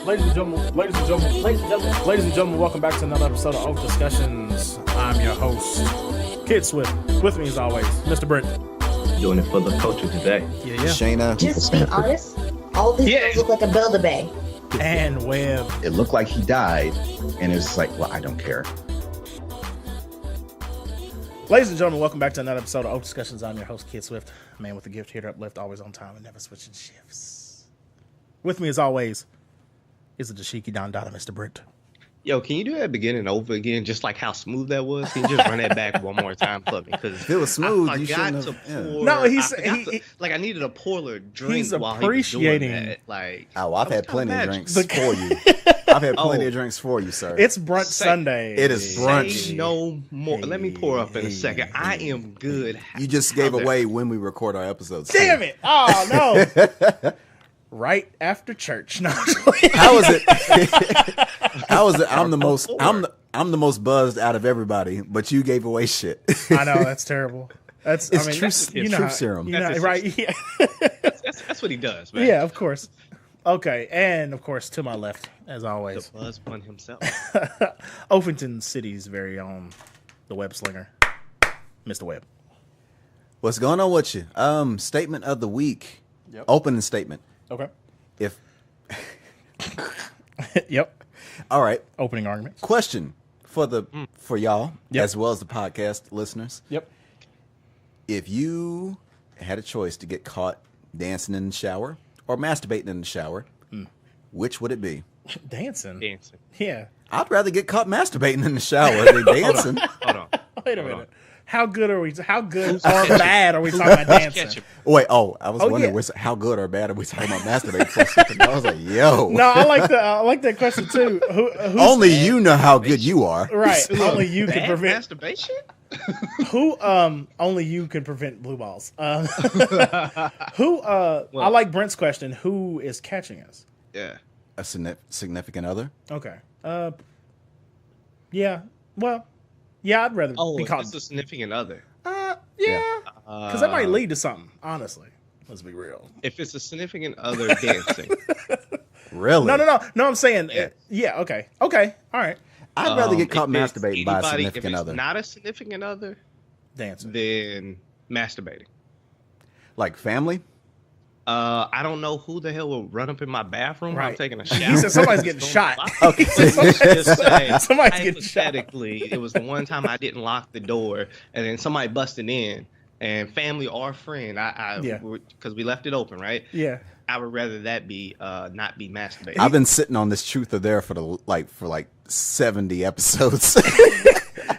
Ladies and gentlemen, welcome back to another episode of OafDiscussions. I'm your host, Kid Swift. With me as always, Mr. Brent. Doing it for the culture today. Yeah. Shayna. Just to be honest, all these girls look like a Build-A-Bay. And Webb. It looked like he died, and it's like, well, I don't care. Ladies and gentlemen, welcome back to another episode of OafDiscussions. I'm your host, Kid Swift, man with a gift here to uplift, always on time and never switching shifts. With me as always is the Dashiki Don Dada, Mr. Brent. Yo, can you do that beginning over again, just like how smooth that was? Can you just run that back one more time for me? Because if it was smooth, you shouldn't have. pour. No, I needed a pourer drink he's while he was doing appreciating. that. Like, Oh, I've had plenty of drinks for you. I've had plenty of drinks for you, sir. It's brunch Sunday. It is brunch. Say no more. Let me pour up in a second. I am good. You just gave away when we record our episodes. Damn it! Oh no! Right after church. No. How is it? How is it? I'm the most buzzed out of everybody, but you gave away shit. I know, that's terrible. It's truth serum. You know, right? Yeah. That's what he does, man. Yeah, of course. Okay, and of course, to my left, as always, The buzz bun himself. Oafington City's very own, the Web Slinger, Mr. Webb. What's going on with you? Statement of the week. Yep. Opening statement. Okay. If Yep. all right. Opening arguments. Question for y'all, Yep. as well as the podcast listeners. Yep. If you had a choice to get caught dancing in the shower or masturbating in the shower, which would it be? Dancing. Yeah. Yeah. I'd rather get caught masturbating in the shower than dancing. Hold on. Wait a minute. How good or bad are we talking about dancing? Catch him. Wait, I was wondering yeah. how good or bad are we talking about masturbating for a second? I was like, yo. No, I like that question too. Who's Only you know how good you are. right? Only you can Bad prevent. masturbation? Only you can prevent blue balls. I like Brent's question. Who is catching us? Yeah. A significant other? Okay. Yeah. Well, yeah, I'd rather be caught. It's a significant other. Yeah. Because that might lead to something, honestly. Let's be real. If it's a significant other dancing. Really? No, I'm saying, Yes. yeah, okay. Okay, all right. I'd rather get caught If it's masturbating by a anybody- significant if it's other. not a significant other, Dancing. then masturbating. Like family? I don't know who the hell will run up in my bathroom while I'm Right. taking a shower. He said somebody's getting shot. Okay. Let's just say, Somebody's getting shot. hypothetically, it was the one time I didn't lock the door, and then somebody busted in, and family or friend, Yeah. because we left it open, right? Yeah. I would rather that be not be masturbating. I've been sitting on this truth or dare for 70 episodes.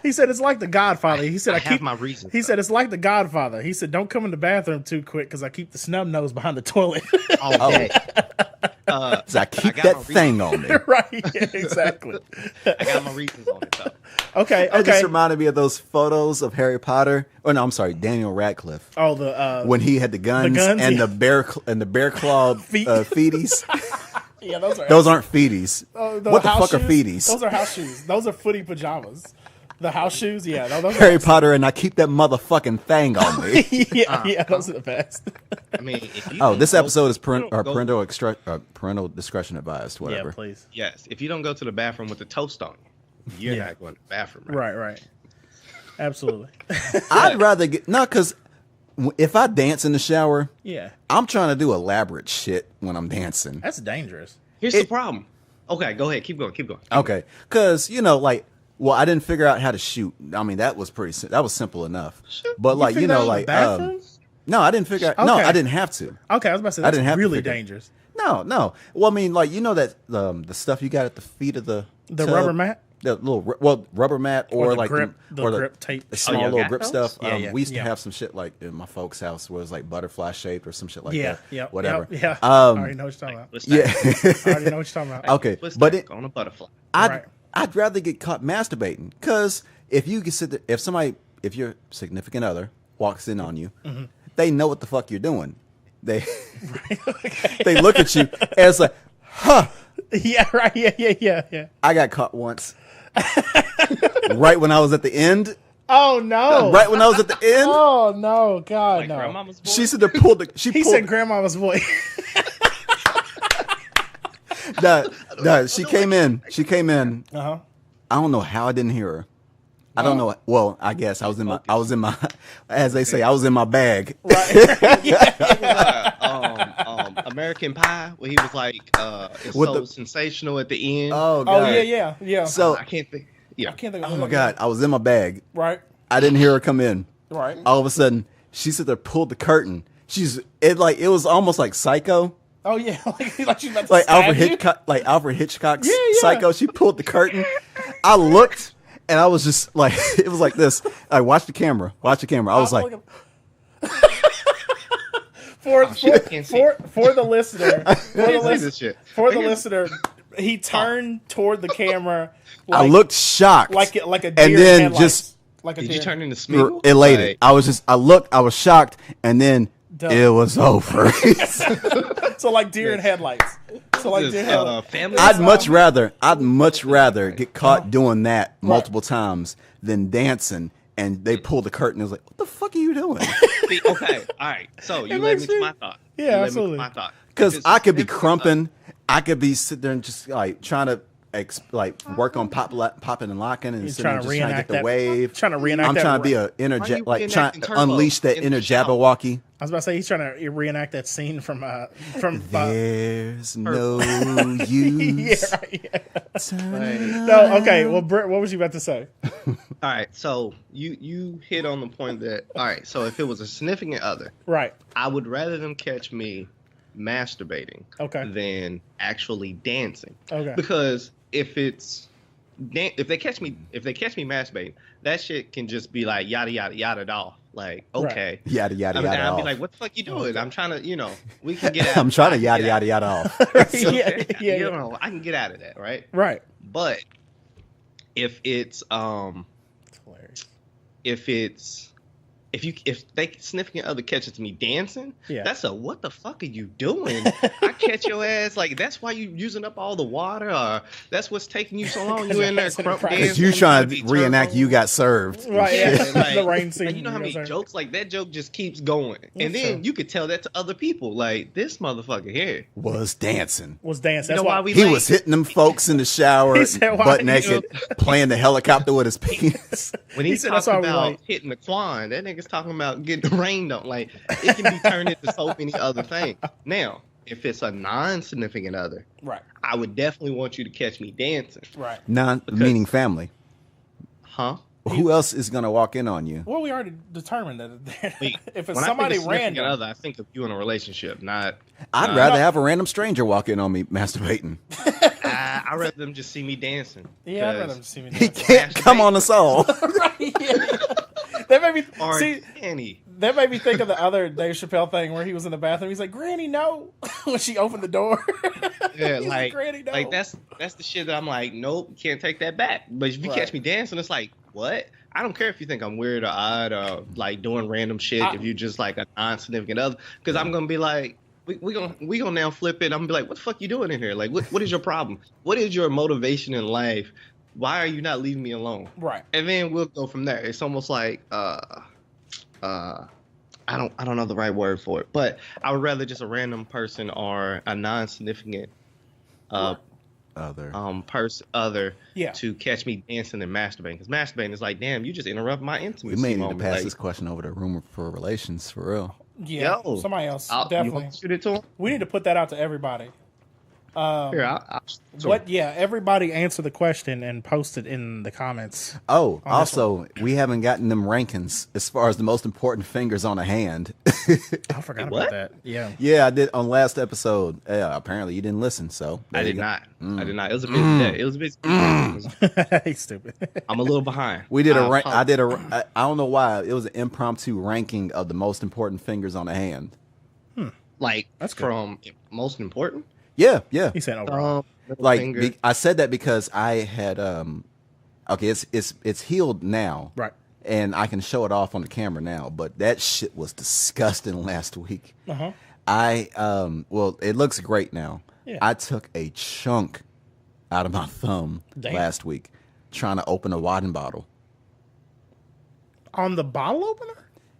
He said it's like The Godfather. He said I I have keep my reasons. He said it's like The Godfather. He said don't come in the bathroom too quick because I keep the snub nose behind the toilet. all day. So I keep got that my thing on me. Right? Yeah, exactly. I got my reasons on it though. Okay. That just Okay. reminded me of those photos of Harry Potter. Oh no, I'm sorry, Daniel Radcliffe. Oh, the When he had the guns, guns, and yeah. the bear claw Feet. feeties. yeah, those are Those aren't feeties. the What the house fuck are shoes? feeties? Those are house shoes. Those are footy pajamas. The house shoes, yeah. Those Harry Potter, and I keep that motherfucking thing on me. yeah, those are the best. I mean, if you Oh, don't this go- episode is if you don't go- parental discretion advised. Whatever. Yeah, please. Yes, if you don't go to the bathroom with the toast on, you're Yeah. not going to the bathroom. Right? Right. Absolutely. I'd rather get because if I dance in the shower, Yeah, I'm trying to do elaborate shit when I'm dancing. that's dangerous. Here's the problem. Okay, go ahead. Keep going. Okay, because I didn't figure out how to shoot. I mean, that was that was simple enough. But figured out in the bathroom? no, I didn't figure out. No, Okay. I didn't have to. Okay, I was about to say I that's didn't have to really figure it. dangerous. No. Well, I mean, that the stuff you got at the feet of the The tub, rubber mat? the little rubber mat, Or the like grip, the or grip tape. the small y'all little got grip those? stuff. Yeah, We used to yeah. have some shit like in my folks' house where it was like butterfly shaped or some shit like Yeah, that. yeah, Whatever. Yeah. I already know what you're talking about. Let's Yeah. I already know what you're talking about. Okay, Let's but talk on a butterfly. Right. I'd rather get caught masturbating because if you can sit there, if your significant other walks in on you, they know what the fuck you're doing. They they look at you and it's like, huh. Yeah, right. Yeah. I got caught once, right when I was at the end. Oh no! Right when I was at the end, Oh no! God Like no! grandmama's boy? she said to pull the. He said grandmama's voice. She came in. Uh-huh. I don't know how I didn't hear her. I don't know. Well, I guess I was in my, as they say, I was in my bag. Right. American Pie, where he was like, it's With so the- sensational at the end. Oh, Oh, God. yeah. So, I can't think. Yeah. I can't think of oh it. my God, I was in my bag. Right. I didn't hear her come in. Right. All of a sudden, she sit there, pulled the curtain. It was almost like Psycho. Oh yeah, like she's about to Like stab Alfred you. Hitchcock, Hitchcock's Yeah. Psycho. She pulled the curtain. I looked, and I was just like, it was like this. I watch the camera. I was like, for can't see. the listener, This shit. listener, he turned toward the camera. I looked shocked, like a deer and then headlights. just like a Did deer. you turn into Smeagol? elated. I looked, I was shocked, and then Done. it was over. So like deer in headlights. So like deer headlights. Family. I'd much rather get caught doing that multiple times than dancing. And they pulled the curtain. It was like, what the fuck are you doing? See, okay, all right. So you led me to my thought. Yeah, You led me to absolutely. my thought. Because If it's I could be significant crumping. I could be sitting there and just like trying to work on popping and locking and You're sitting there trying to just trying to get reenact the that. wave. Trying to reenact I'm that. trying to be a inner Why you trying reenacting to Turbo unleash that in the inner shower? Jabberwocky. I was about to say he's trying to reenact that scene from There's no yeah, use. right, yeah. turning No, okay. Well, Britt, what was you about to say? All right, so you hit on the point that all right. So if it was a significant other, Right. I would rather them catch me masturbating Okay. than actually dancing. Okay. Because if they catch me masturbating, that shit can just be like yada yada yada off. Like okay, Yada yada I mean, yada. I'll be off. like, what the fuck you doing? I'm trying to, we can get out. I'm trying to I can yada get out. yada yada off. yeah, yeah, You yeah. know, I can get out of that, right? Right. But if it's It's hilarious. if they significant other catches me dancing, Yeah. that's a what the fuck are you doing? I catch your ass like that's why you using up all the water, or that's what's taking you so long. You in there crump dancing. Because you trying to reenact you got served. Right. Yeah. like, The rain scene. like, you know how many sorry. jokes like that joke just keeps going, Yeah, and then sure. you could tell that to other people. Like this motherfucker here. Was dancing. was dancing. You That's know why why we He late? was hitting them folks in the shower, He said, why butt you- naked, playing the helicopter with his penis. When He he said talks that's why we about late. hitting the Quan, that nigga's talking about getting rained on. Like it can be turned into so many other things. Now, if it's a non-significant other, Right. I would definitely want you to catch me dancing. Right. Meaning family. Huh? Who else is gonna walk in on you? Well, we already determined that Wait, if it's when somebody I think of significant random, other, I think of you in a relationship, not. I'd rather have a random stranger walk in on me masturbating. I'd rather them just see me dancing. yeah, I'd 'cause- rather see me. He dance. can't come on us all. Right. Yeah. That made me Or see. Danny. That made me think of the other Dave Chappelle thing where he was in the bathroom. He's like, "Granny, no!" when she opened the door. Yeah, He's like, "Granny, no!" like that's the shit that I'm like, nope, can't take that back. But if you Right. catch me dancing, it's like, what? I don't care if you think I'm weird or odd or like doing random shit. If you just like a non-significant other, because I'm gonna be like, we gonna now flip it. I'm gonna be like, what the fuck you doing in here? Like, what is your problem? What is your motivation in life? Why are you not leaving me alone? Right. And then we'll go from there. It's almost like I don't know the right word for it, but I would rather just a random person or a non-significant Other. other Yeah. to catch me dancing and masturbating, because masturbating is like, damn, you just interrupt my intimacy We may need to moment. pass Like, this question over to Rumor for Relations for real. Yeah. Yo. Somebody else. You Definitely. want to shoot it to him? We need to put that out to everybody. Here, I'll What? Yeah. Everybody answer the question and post it in the comments. Oh, On this also, we haven't gotten them rankings as far as the most important fingers on a hand. I forgot What? about that. Yeah. Yeah, I did on last episode. Yeah, apparently you didn't listen, so there I you did go. not. I did not. It was a busy day. It was a busy day. He's stupid. I'm a little behind. We did a I rank. I apologize. did a. I don't know why it was an impromptu ranking of the most important fingers on a hand. Like That's good. from most important. Yeah, yeah. He said overall. Middle Like finger. I said that because I had okay, it's healed now, Right. and I can show it off on the camera now. But that shit was disgusting last week. Uh-huh. Well, it looks great now. Yeah. I took a chunk out of my thumb Damn. last week trying to open a wine bottle. On the bottle opener?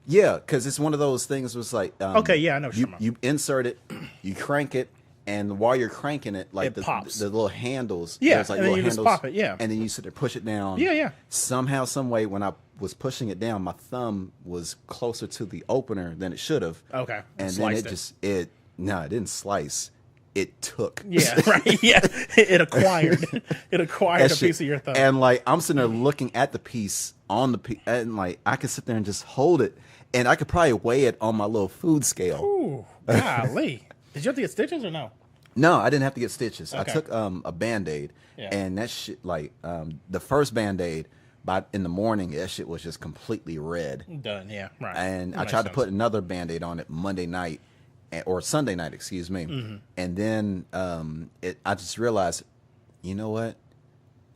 Yeah, because it's one of those things. Was like Okay, yeah, I know what you're talking you insert it, you crank it, And while you're cranking it, like It pops. the little handles, Yeah, there's like and then little you just handles, pop it, yeah. and then you sit there, push it down. Yeah, yeah. Somehow, some way, when I was pushing it down, my thumb was closer to the opener than it should have. Okay. And Sliced then it didn't slice. It took. Yeah, right. Yeah, it acquired That a shit. piece of your thumb. And like I'm sitting there looking at the piece on the piece, and like I could sit there and just hold it, and I could probably weigh it on my little food scale. Ooh, golly. Did you have to get stitches or no? No, I didn't have to get stitches. Okay. I took a Band-Aid, Yeah. and that shit, like the first Band-Aid, in the morning, that shit was just completely red. Done. Yeah, right. And That I makes tried to sense. put another Band-Aid on it Monday night, or Sunday night, excuse me. Mm-hmm. And then I just realized, you know what?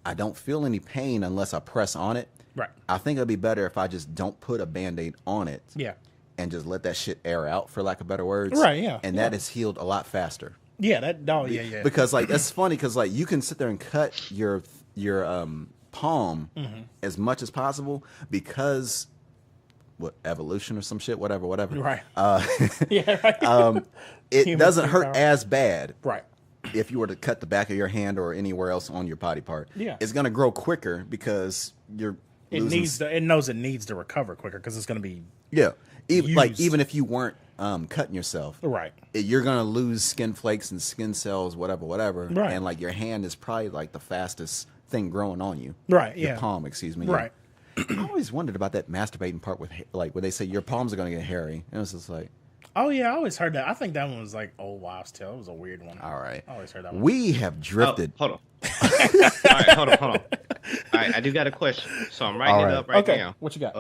I don't feel any pain unless I press on it. Right. I think it'd be better if I just don't put a Band-Aid on it. Yeah. And just let that shit air out, for lack of better words. Right, yeah, And yeah. that is healed a lot faster. Yeah. That. Oh, yeah, yeah. Because like that's funny because like you can sit there and cut your palm Mm-hmm. as much as possible because what evolution or some shit, whatever. Right. Yeah. Right. It Human doesn't hurt superpower. as bad right. if you were to cut the back of your hand or anywhere else on your body part. Yeah. It's gonna grow quicker because you're It losing needs to. It knows it needs to recover quicker because it's going to be yeah. used. Even if you weren't cutting yourself, right. you're gonna lose skin flakes and skin cells, whatever. Right. And like your hand is probably like the fastest thing growing on you. Right, Your yeah. palm, excuse me. Right. I always wondered about that masturbating part with like when they say your palms are gonna get hairy. And it's just like, Oh yeah, I always heard that. I think that one was like old wives' tale. It was a weird one. all right. I always heard that one. We have drifted. Hold on. All right, hold on. All right, I do got a question, so I'm writing All it right. up right Okay, now. what you got?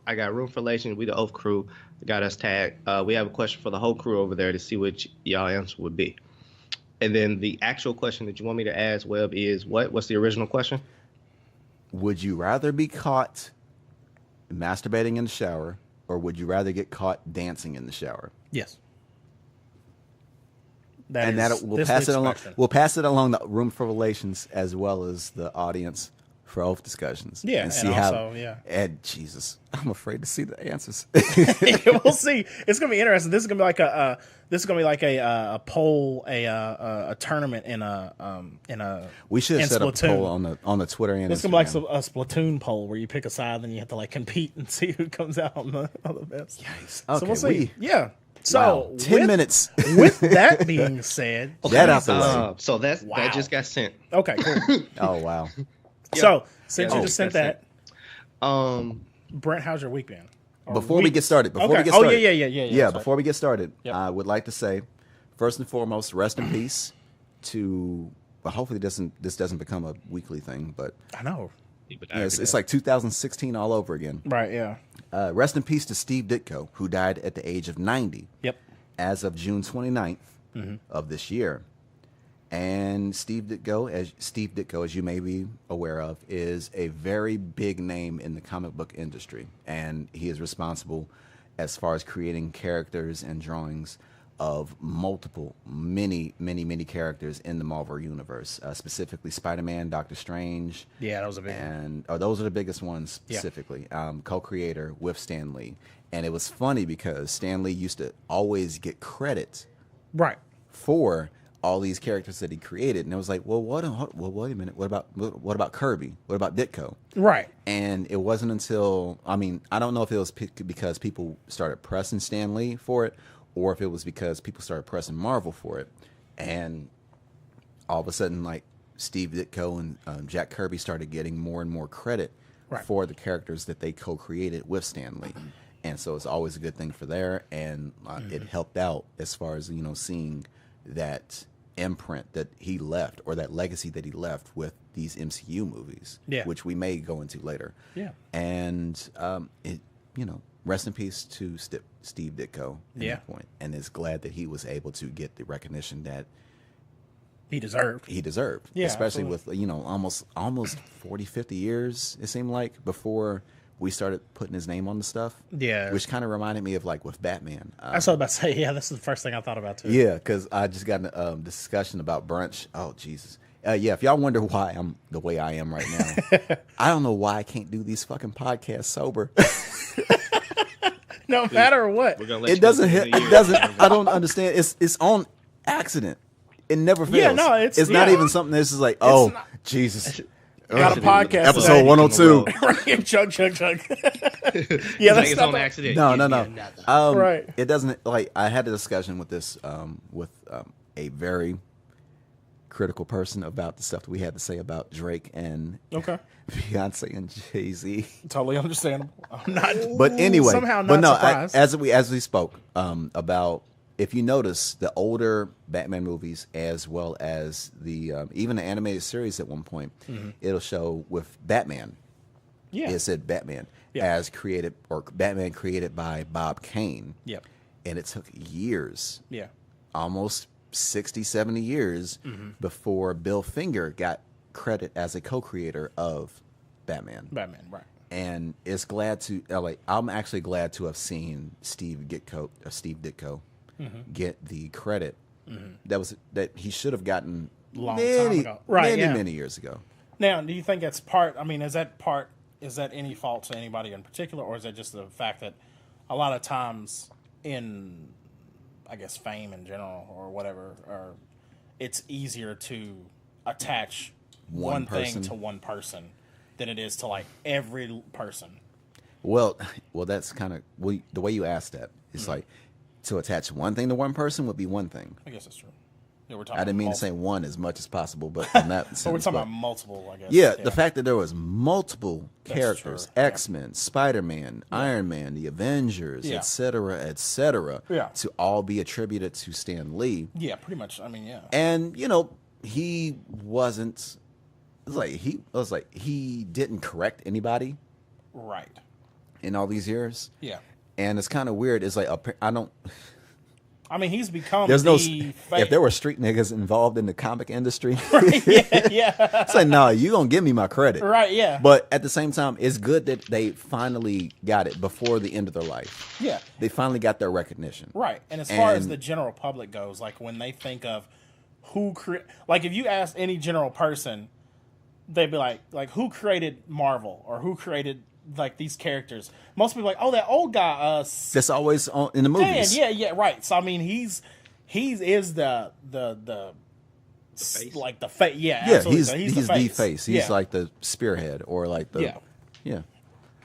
I got room for relation. We the Oath crew got us tagged. We have a question for the whole crew over there to see what y'all answer would be. And then the actual question that you want me to ask Webb is what? What's the original question? Would you rather be caught masturbating in the shower, or would you rather get caught dancing in the shower? Yes. And that we'll pass it along. We'll pass it along the room for relations as well as the audience for OAF discussions. Yeah, and see and how. also, yeah. And Jesus, I'm afraid to see the answers. We'll see. It's gonna be interesting. This is gonna be like a poll, a tournament in a. We should in set up a Splatoon. poll on the Twitter and It's gonna be like Instagram. a Splatoon poll where you pick a side, then you have to like compete and see who comes out on the best. Okay, So we'll see. Yeah. So Wow, 10 minutes. With that being said, That out the way. So that Wow. just got sent. okay, cool. Oh wow. So since Yeah, you just sent that's that, Brent, how's your week been? Or Before we week? get started, Okay. Oh, yeah. Sorry. Before we get started, Yep. I would like to say, first and foremost, rest in peace to. Well, hopefully, this doesn't become a weekly thing, but I know. it's like 2016 all over again. Right. Yeah. Rest in peace to Steve Ditko, who died at the age of 90 Yep. as of June 29th of this year. And Steve Ditko, as you may be aware of, is a very big name in the comic book industry. And he is responsible as far as creating characters and drawings of many characters in the Marvel universe, specifically Spider-Man, Doctor Strange. Yeah, that was a big one. And those are the biggest ones specifically. Co-creator with Stan Lee. And it was funny because Stan Lee used to always get credit Right. for all these characters that he created, and it was like, well, wait a minute, what about Kirby? What about Ditko? Right. And it wasn't until, I don't know if it was because people started pressing Stan Lee for it, or if it was because people started pressing Marvel for it, and all of a sudden, like Steve Ditko and Jack Kirby started getting more and more credit Right. for the characters that they co-created with Stan Lee. And so it's always a good thing for there, and it helped out as far as seeing that imprint that he left, or that legacy that he left with these MCU movies, which we may go into later. Yeah. And rest in peace to Steve Ditko at that point, and is glad that he was able to get the recognition that He deserved. Yeah, especially with almost 40, 50 years it seemed like before we started putting his name on the stuff. Yeah. Which kind of reminded me of like with Batman. That's what I was about to say. Yeah, this is the first thing I thought about too. Yeah, because I just got in a discussion about brunch. Oh, Jesus. Yeah, if y'all wonder why I'm the way I am right now, I don't know why I can't do these fucking podcasts sober. No matter what. We're gonna let It you doesn't go hit. through the It years. doesn't. I don't understand. It's on accident. It never fails. Yeah, no, it's not even something that's just like, Jesus. Got a podcast. Episode 102. Chug. Yeah, that's not an accident. No. Right. It doesn't, like, I had a discussion with this, with a very critical person about the stuff that we had to say about Drake and Beyonce and Jay-Z. Totally understandable. I'm not. But anyway, somehow not surprised. as we spoke about, if you notice the older Batman movies as well as the even the animated series at one point, it'll show with Batman. Yeah, it said Batman as created, or Batman created by Bob Kane. Yep. And it took years. Yeah. Almost 60, 70 years before Bill Finger got credit as a co-creator of Batman. Batman, right. And it's glad to, I'm actually glad to have seen Steve Ditko get the credit that he should have gotten Long time ago. Right, many years ago. Now, do you think that's part, I mean, is that any fault to anybody in particular, or is that just the fact that a lot of times in, I guess, fame in general or whatever, or it's easier to attach one thing to one person than it is to like every person? Well, that's kind of the way you asked that. It's like to attach one thing to one person would be one thing. I guess that's true. Yeah, we're talking. I didn't mean to say one as much as possible, but in that sense, but we're talking about multiple, I guess. Yeah, the fact that there was multiple characters, X-Men, Spider-Man, Iron Man, the Avengers, etc., to all be attributed to Stan Lee. Yeah, pretty much. I mean, yeah. And, he wasn't, he didn't correct anybody. Right. In all these years. Yeah. And it's kind of weird. It's like, I mean, he's become if there were street niggas involved in the comic industry, right, yeah. It's like, no, you gonna give me my credit. Right, yeah. But at the same time, it's good that they finally got it before the end of their life. Yeah. They finally got their recognition. Right. And as far as the general public goes, like when they think of like if you ask any general person, they'd be like who created Marvel or who created like these characters? Most people are like, oh, that old guy. That's always in the movies. Yeah, right. So I mean, he is the face? like the face. Yeah, yeah. absolutely. He's the face. He's like the spearhead or like the yeah.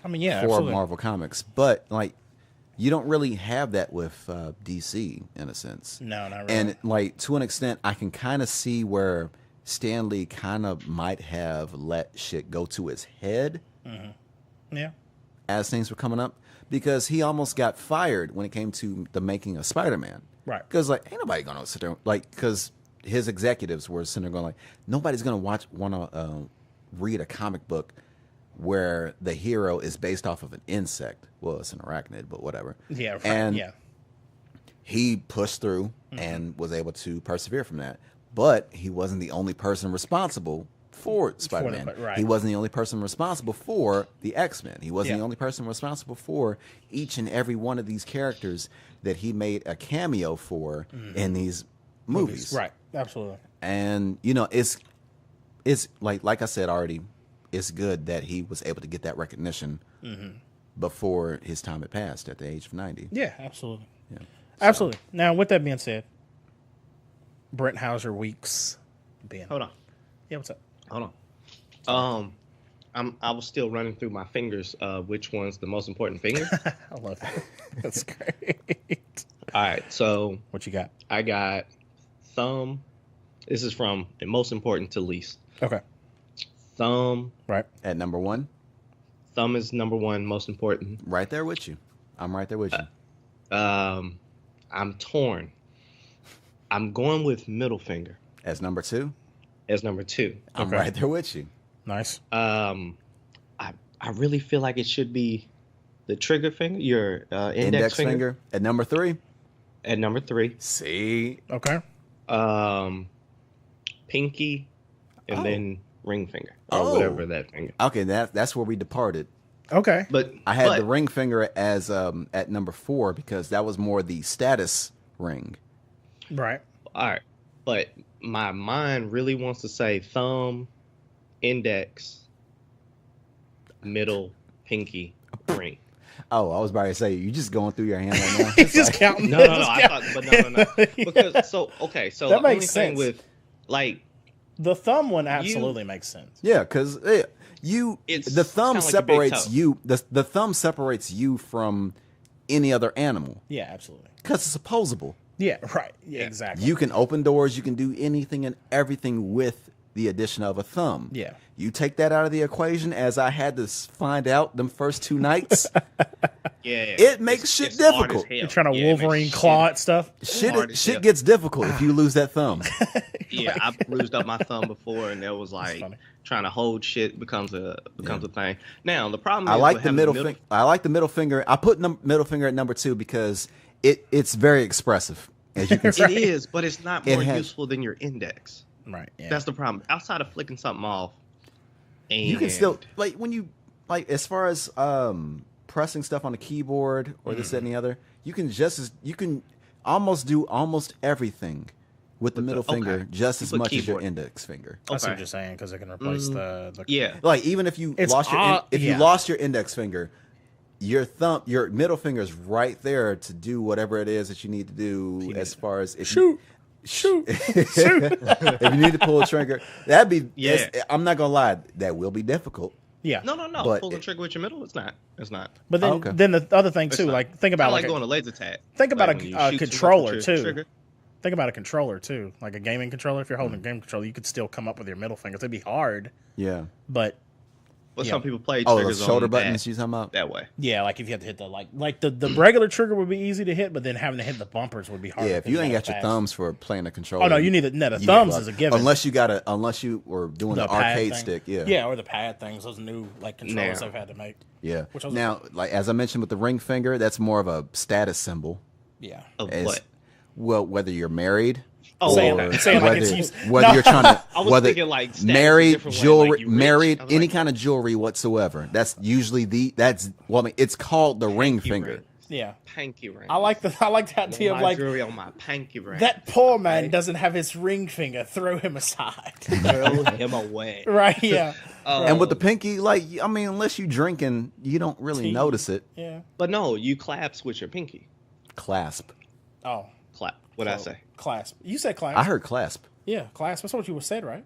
I mean, yeah, for absolutely. Marvel Comics, but like you don't really have that with DC in a sense. No, not really. And like to an extent, I can kind of see where Stan Lee kind of might have let shit go to his head. Mm-hmm. Yeah. As things were coming up, because he almost got fired when it came to the making of Spider-Man. Right. Because like ain't nobody gonna sit there because his executives were sitting there going like nobody's gonna want to read a comic book where the hero is based off of an insect. Well, it's an arachnid, but whatever. Yeah. Right. And he pushed through and was able to persevere from that. But he wasn't the only person responsible for Spider-Man. Right. He wasn't the only person responsible for the X-Men. He wasn't the only person responsible for each and every one of these characters that he made a cameo for in these movies. Right. Absolutely. And it's like I said already, it's good that he was able to get that recognition before his time had passed at the age of 90. Yeah, absolutely. Yeah. Absolutely. Now, with that being said, Brent, how's your weeks been? Hold on. Yeah, what's up? Hold on. I was still running through my fingers. Which one's the most important finger? I love it. That's great. All right. So what you got? I got thumb. This is from the most important to least. Okay. Thumb. Right. At number one. Thumb is number one, most important. Right there with you. I'm right there with you. I'm torn. I'm going with middle finger. As number two? As number two. I'm right there with you. Nice. I really feel like it should be the trigger finger, your index finger. At number three? At number three. See? Okay. Pinky, and then ring finger. Or whatever that finger. Okay, that's where we departed. Okay. But I had the ring finger as at number 4 because that was more the status ring. Right. All right. But my mind really wants to say thumb, index, middle, pinky, ring. Oh, I was about to say, you just going through your hand right now. He's just counting. No. I thought, but no. Because so That the makes only thing sense. with like The thumb one absolutely makes sense. Yeah, because the thumb kinda like a big separates toe. you. The thumb separates you from any other animal Yeah, absolutely. because it's opposable. Yeah, right. Yeah, exactly. You can open doors. You can do anything and everything with the addition of a thumb. Yeah. You take that out of the equation, as I had to find out them first 2 nights. It makes shit it's hard as difficult. hell. You're trying to Yeah, it makes Wolverine shit- claw at stuff. hard as hell. Shit gets difficult if you lose that thumb. Yeah, I've bruised up my thumb before, and that was like funny. trying to hold shit becomes a thing. Now the problem is I like with the having middle finger. I like the middle finger. I put middle finger at number 2 because it's very expressive. As you can see. It is, but it's not It more has- useful than your index. Right. Yeah. That's the problem. Outside of flicking something off, and You can still when you as far as pressing stuff on the keyboard or this that, and the other. You can almost do almost everything with the middle finger just as Put much as your keyboard. index finger. I see what Okay. you're saying because it can replace the Yeah. Like even if you It's lost your odd- if yeah. you lost your index finger, your middle finger is right there to do whatever it is that you need to do as far as if you, shoot. if you need to pull a trigger. That'd be Yeah. I'm not gonna lie, that will be difficult. Yeah. No. But Pulling trigger with your middle, it's not. It's not. But then, Okay. then the other thing It's too, not. like think about Kinda like like going to laser tag. think about Like when you a shoot too much controller with your too. trigger. Think about a controller too, like a gaming controller. If you're holding a game controller, you could still come up with your middle fingers. It'd be hard, Yeah. but But Yeah. some people play Oh, the triggers shoulder on buttons you talking about? that way. yeah, like if you had to hit the regular trigger would be easy to hit, but then having to hit the bumpers would be hard. Yeah, if you ain't got your thumbs for playing the controller. Oh no, you need the you thumbs fuck. is a given. Unless you were doing the pad arcade thing. stick, yeah. Yeah, or the pad things. Those new like controllers Now. they've had to make. Yeah. Which was- Now, like as I mentioned with the ring finger, that's more of a status symbol. Yeah. Of As- what? Well, whether you're married Oh, Saying- okay. saying like whether, it's used- whether No. you're trying to I was whether thinking, like, status a married different way, jewelry, like you rich. married I was any like- kind of jewelry whatsoever. That's usually it's called the ring finger. ring. Yeah. Pinky ring. I like the idea of my like jewelry on my pinky ring. that poor man doesn't have his ring finger. Throw him aside. Throw him away. Right? Yeah. And with the pinky, like I mean, unless you drinking, you don't really Tea. notice it. Yeah. But no, you clasp with your pinky. Clasp. Oh. Clap. What'd I say? Clasp. You said clasp. I heard clasp. Yeah, clasp. That's what you said, right?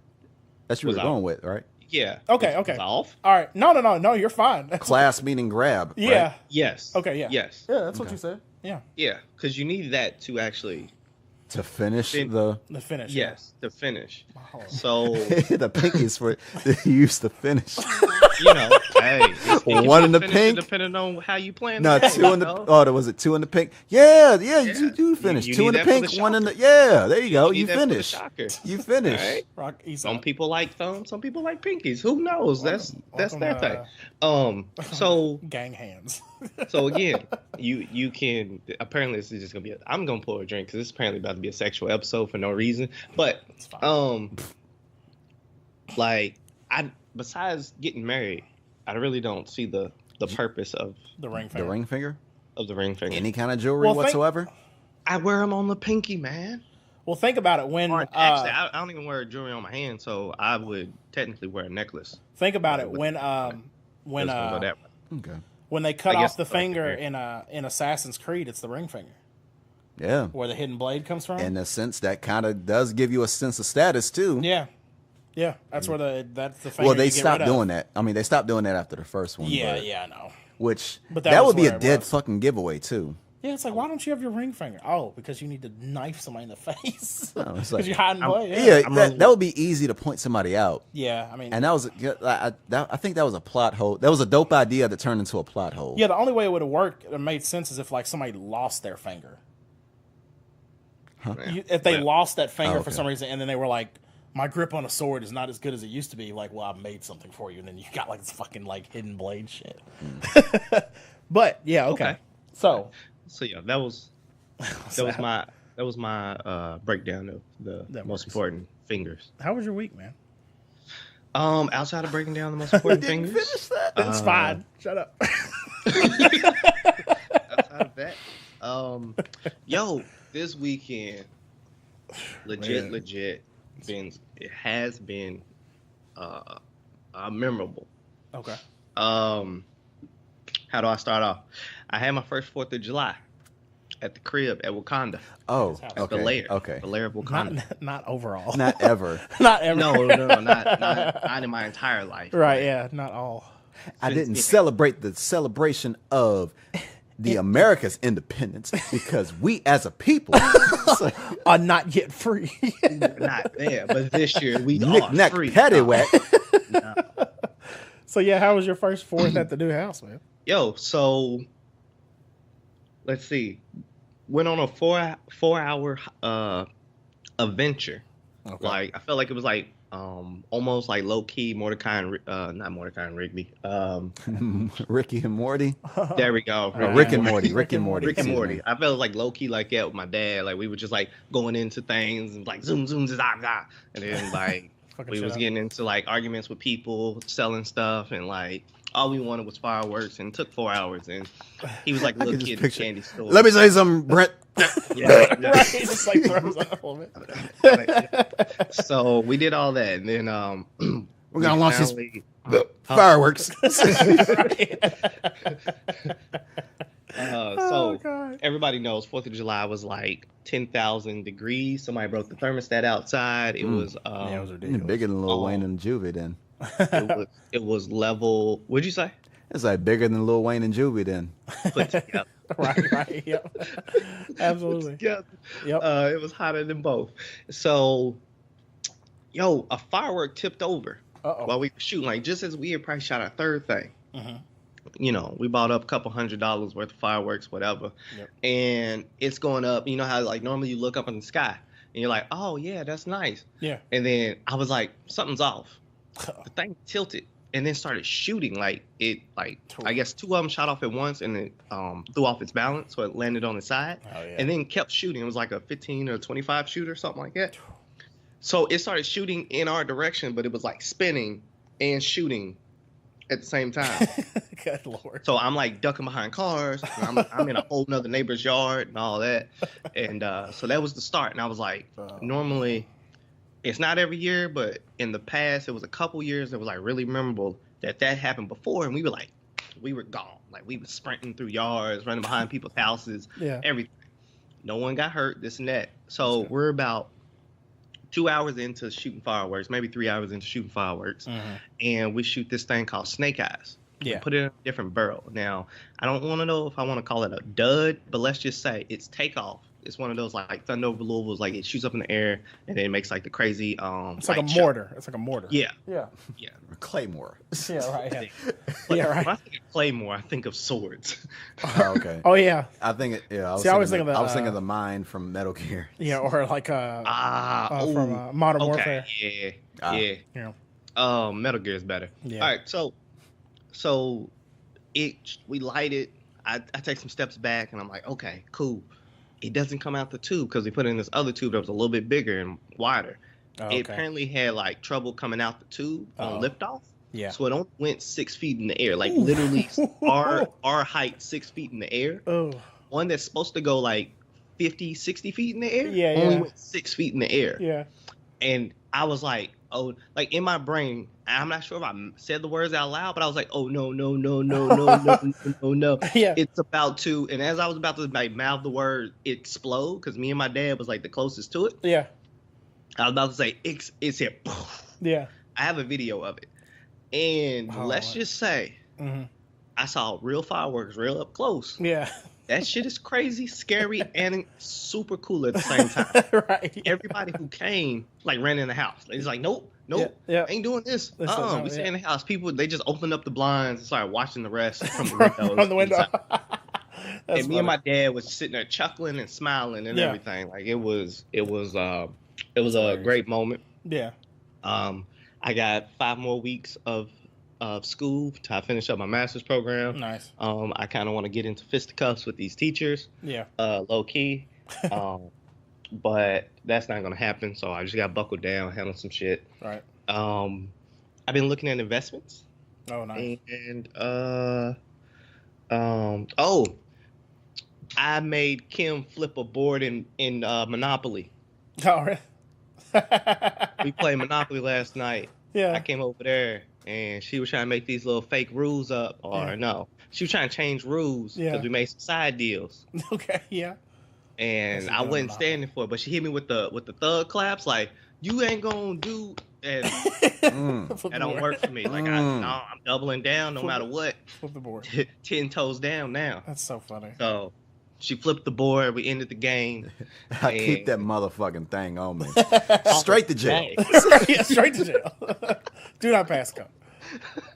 That's what Was you I- were going with, right? Yeah. Okay, Was okay. I off? All right. No. You're fine. That's Clasp meaning grab. yeah. right? Yes. Okay. Yeah. Yes. Yeah, that's what you said. Yeah. Yeah. Because you need that to actually. To finish Fin- the The finish. Yes. To finish. Oh. So the pinky is for used to finish. you know, hey, it can One be in the finished pink. depending on how you plan. No, the game, 2 in the you know? was it 2 in the pink? Yeah, Yeah. you do finish. You 2 in need the that for the pink, 1 in the shocker. yeah. There you go. need You that for the finish. shocker. You finish. Right? Rock East Some Side. people like thumbs, some people like pinkies. Who knows? That's Welcome, their thing. So gang hands. so again, you can apparently this is just gonna be. I'm gonna pour a drink because this is apparently about to be a sexual episode for no reason. But It's fine. like besides getting married, I really don't see the purpose of The ring The finger. ring finger? the ring finger. Any kind of jewelry Well, think- whatsoever? I wear them on the pinky, man. Well, think about it. When Or actually, I don't even wear jewelry on my hand, so I would technically wear a necklace. think about it when It's gonna go that way. Okay. when they cut I guess off the it's like finger the in Assassin's Creed, it's the ring finger Yeah. where the hidden blade comes from. In a sense, that kind of does give you a sense of status too. yeah, that's where that's the finger. Well, they you get stopped rid of. doing that. I mean, they stopped doing that after the first one. Yeah, but- yeah, I know. Which But that that was would be where a it dead was. fucking giveaway too. Yeah, it's like, why don't you have your ring finger? Oh, because you need to knife somebody in the face. No, it's Because like- you're hiding blade. Yeah, I'm that would be easy to point somebody out. Yeah, I mean, And that was, I think that was a plot hole. That was a dope idea that turned into a plot hole. yeah, the only way it would have worked, it made sense, is if like somebody lost their finger. If they lost that finger Oh, for okay. some reason, and then they were like, my grip on a sword is not as good as it used to be. Like, well, I made something for you, and then you got like this fucking like hidden blade shit. But yeah, okay. Okay. So So yeah, that was my breakdown of the That most works. important fingers. how was your week, man? Outside of breaking down the most important fingers, It's fine. Shut up. outside of that, yo, this weekend, legit, it has been memorable. Okay. How do I start off? I had my first 4th of July at the crib at Wakanda. Oh, At okay. the lair. Okay. The lair of Wakanda. Not overall. Not ever. Not ever. No, not in my entire life. Right, yeah, not all. I didn't celebrate the celebration of the America's independence because we as a people Are not yet free. Not there, but this year we are knick-knack free. paddywhack. So yeah, how was your first 4th at the new house, man? Yo, so let's see. Went on a 4-hour adventure. Okay. Like I felt like it was like almost like low key Mordecai and not Mordecai and Rigby. Ricky and Morty. There we go. Rick and Morty. Rick and Morty. Rick and excuse Morty. me. I felt like low key like that with my dad. Like we were just like going into things and like zoom, and then like Fucking we shit was up. getting into like arguments with people, selling stuff, and like all we wanted was fireworks, and it took 4 hours. And he was like a I little can kid just in picture. the candy store. Let me say something, Brent. Yeah, Right, just like throws up a little bit. So we did all that, and then We're gonna launch this finally- fireworks. So God. everybody knows 4th of July was like 10,000 degrees. Somebody broke the thermostat outside. It was Yeah, it was You're ridiculous. bigger than Lil Oh. Wayne and Juvie then. it was level. What'd you say? It's like bigger than Lil Wayne and Juvie then. Put together. Right, yep. Absolutely. Together. Yep. It was hotter than both. So, yo, a firework tipped over Uh-oh. while we were shooting. Like just as we had probably shot our third thing. Mhm. You know, we bought up a couple $100 worth of fireworks, whatever. Yep. And it's going up. You know how like normally you look up in the sky and you're like, oh yeah, that's nice. Yeah. And then I was like, something's off. The thing tilted and then started shooting. Like it, like I guess 2 of them shot off at once and it threw off its balance, so it landed on its side. Oh, yeah. And then kept shooting. It was like a 15 or 25 shooter, something like that. So it started shooting in our direction, but it was like spinning and shooting at the same time. Good Lord. So I'm like ducking behind cars. And I'm in a whole nother neighbor's yard and all that. And so that was the start. And I was like, normally it's not every year, but in the past, it was a couple years that was like really memorable that happened before. And we were gone. Like we were sprinting through yards, running behind people's houses, Yeah. everything. No one got hurt, this and that. So we're about 2 hours into shooting fireworks, maybe 3 hours into shooting fireworks. And we shoot this thing called Snake Eyes. Yeah. Put it in a different barrel. Now, I don't want to know if I want to call it a dud, but let's just say it's takeoff. It's one of those like Thunder over Louisville's, like it shoots up in the air and then it makes like the crazy It's like a light show. mortar. It's like a mortar. Yeah, Yeah. yeah. Claymore. Yeah, right. Yeah, But yeah when I right. think of Claymore, I think of swords. Oh, okay. Oh, yeah. I think it. Yeah. See, I was thinking of the, I was thinking of the mine from Metal Gear. Yeah, or like Ooh, from Modern Warfare. yeah, You yeah. know. Metal Gear is better. Yeah. All right, so we light it. I take some steps back and I'm like, okay, cool. It doesn't come out the tube because we put it in this other tube that was a little bit bigger and wider. Oh, It apparently had like trouble coming out the tube on liftoff. Yeah. So it only went 6 feet in the air, like literally our height 6 feet in the air. Oh. One that's supposed to go like 50, 60 feet in the air Yeah, only yeah. went 6 feet in the air. Yeah. And I was like, oh, like in my brain, I'm not sure if I said the words out loud, but I was like, oh, no. Yeah. It's about to, and as I was about to like mouth the word explode, because me and my dad was like the closest to it, Yeah. I was about to say, it's here. Yeah. I have a video of it. And let's just say, I saw real fireworks real up close. Yeah. That shit is crazy, scary, and super cool at the same time. Right. Everybody who came like ran in the house. It's like, nope, Yeah. ain't doing this. That's so We dumb, stay yeah. in the house. People, they just opened up the blinds and started watching the rest from the windows. From the window. inside. That's And me and my dad was sitting there chuckling and smiling and Yeah. everything. Like it was a great moment. Yeah. I got 5 more weeks of school to finish up my master's program. Nice. I kind of want to get into fisticuffs with these teachers. Yeah. Low key. But that's not going to happen. So I just got buckled down, handle some shit. Right. I've been looking at investments. Oh, nice. And I made Kim flip a board in Monopoly. Oh, really? We played Monopoly last night. I Yeah. came over there and she was trying to make these little fake rules up, or no, she was trying to change rules because we made some side deals. Okay, yeah. And I wasn't standing for it, but she hit me with the thug claps, like you ain't gonna do, and that don't work for me. Like I'm doubling down no matter what. Flip the board. 10 toes down now. That's so funny. So she flipped the board. We ended the game. I keep that motherfucking thing on me. Straight to jail. Yeah, straight to jail. Do not pass go.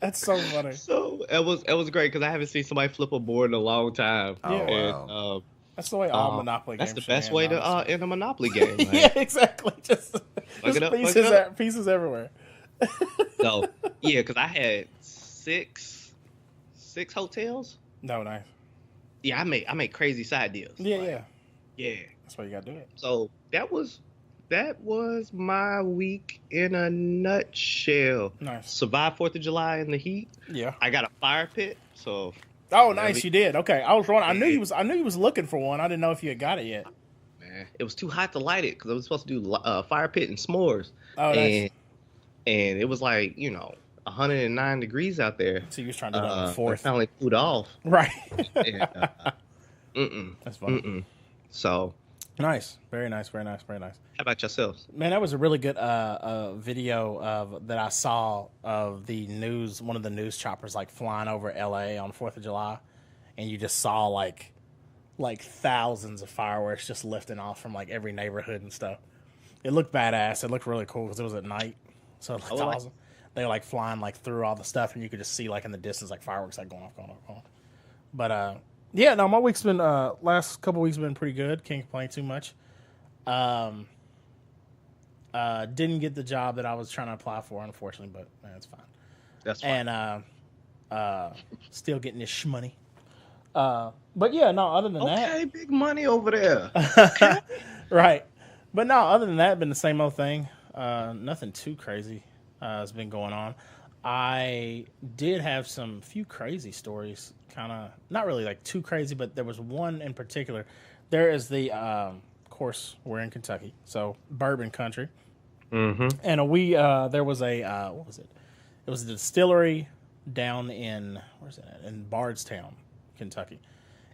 That's so funny. So it was great because I haven't seen somebody flip a board in a long time. Oh, and, wow. That's the way all Monopoly games. That's the best way to end a Monopoly game. Like, yeah, exactly. Just pieces everywhere. So yeah, because I had six hotels. No, nice. Yeah, I made crazy side deals. Yeah. That's why you gotta do it. So that was my week in a nutshell. Nice. Survived 4th of July in the heat. Yeah. I got a fire pit. So. Oh, nice! You did. Okay, I was wrong. I knew you was looking for one. I didn't know if you had got it yet. Man, it was too hot to light it because I was supposed to do fire pit and s'mores. Oh, nice. And it was like 109 degrees out there. So you was trying to do it on the 4th. I finally cooled off. Right. That's funny. So. Nice. Very nice. Very nice. Very nice. How about yourselves? Man, that was a really good video that I saw of one of the news choppers like flying over LA on 4th of July, and you just saw like thousands of fireworks just lifting off from like every neighborhood and stuff. It looked badass. It looked really cool because it was at night, so it looked awesome. They were like flying like through all the stuff, and you could just see like in the distance like fireworks like going off. But yeah, no, my week's been last couple weeks have been pretty good. Can't complain too much. Didn't get the job that I was trying to apply for, unfortunately, but that's fine. That's fine. And still getting this shmoney. But yeah, no, other than that. Okay, big money over there. Right. But no, other than that, been the same old thing. Nothing too crazy has been going on. I did have few crazy stories, kind of, not really like too crazy, but there was one in particular. There is of course, we're in Kentucky, so bourbon country. Mm-hmm. And there was what was it? It was a distillery down in, where's it at? In Bardstown, Kentucky.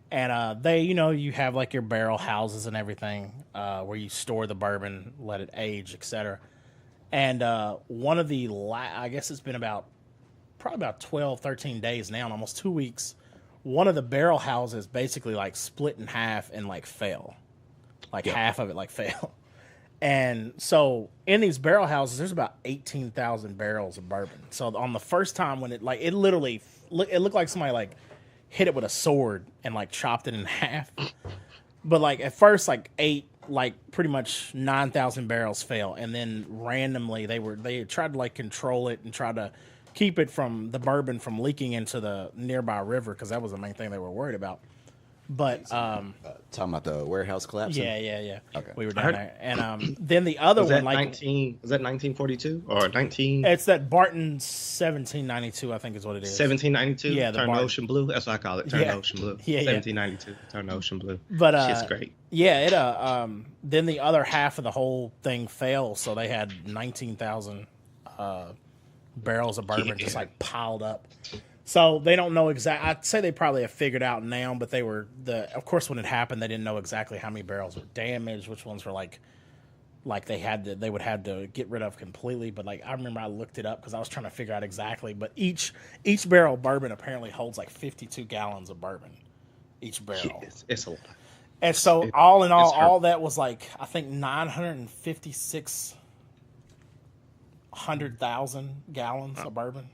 And they, you have like your barrel houses and everything where you store the bourbon, let it age, etc. And one of the, I guess it's been probably about 12, 13 days now, and almost 2 weeks, one of the barrel houses basically like split in half and like fell. Like half of it like fell. And so in these barrel houses, there's about 18,000 barrels of bourbon. So on the first time when it literally, it looked like somebody like hit it with a sword and like chopped it in half. But like at first, pretty much 9,000 barrels fell, and then randomly they tried to like control it and try to keep it from the bourbon from leaking into the nearby river, because that was the main thing they were worried about. But talking about the warehouse collapsing. Yeah. Okay, we were down there, and then the other one, like, was that 1942 or 19? It's that Barton 1792, I think is what it is. 1792. Yeah, Turn Ocean Blue. That's what I call it. Turn Ocean Blue. Yeah, 1792. Turn Ocean Blue. But shit's great. Yeah, it then the other half of the whole thing fell, so they had 19,000 barrels of bourbon just like piled up. So they don't know exactly. I'd say they probably have figured out now, but of course, when it happened, they didn't know exactly how many barrels were damaged, which ones were like they would have to get rid of completely. But like I remember I looked it up because I was trying to figure out exactly. But each barrel of bourbon apparently holds like 52 gallons of bourbon, each barrel. It's a lot. And so all in all that was like, I think 956,000 gallons of bourbon.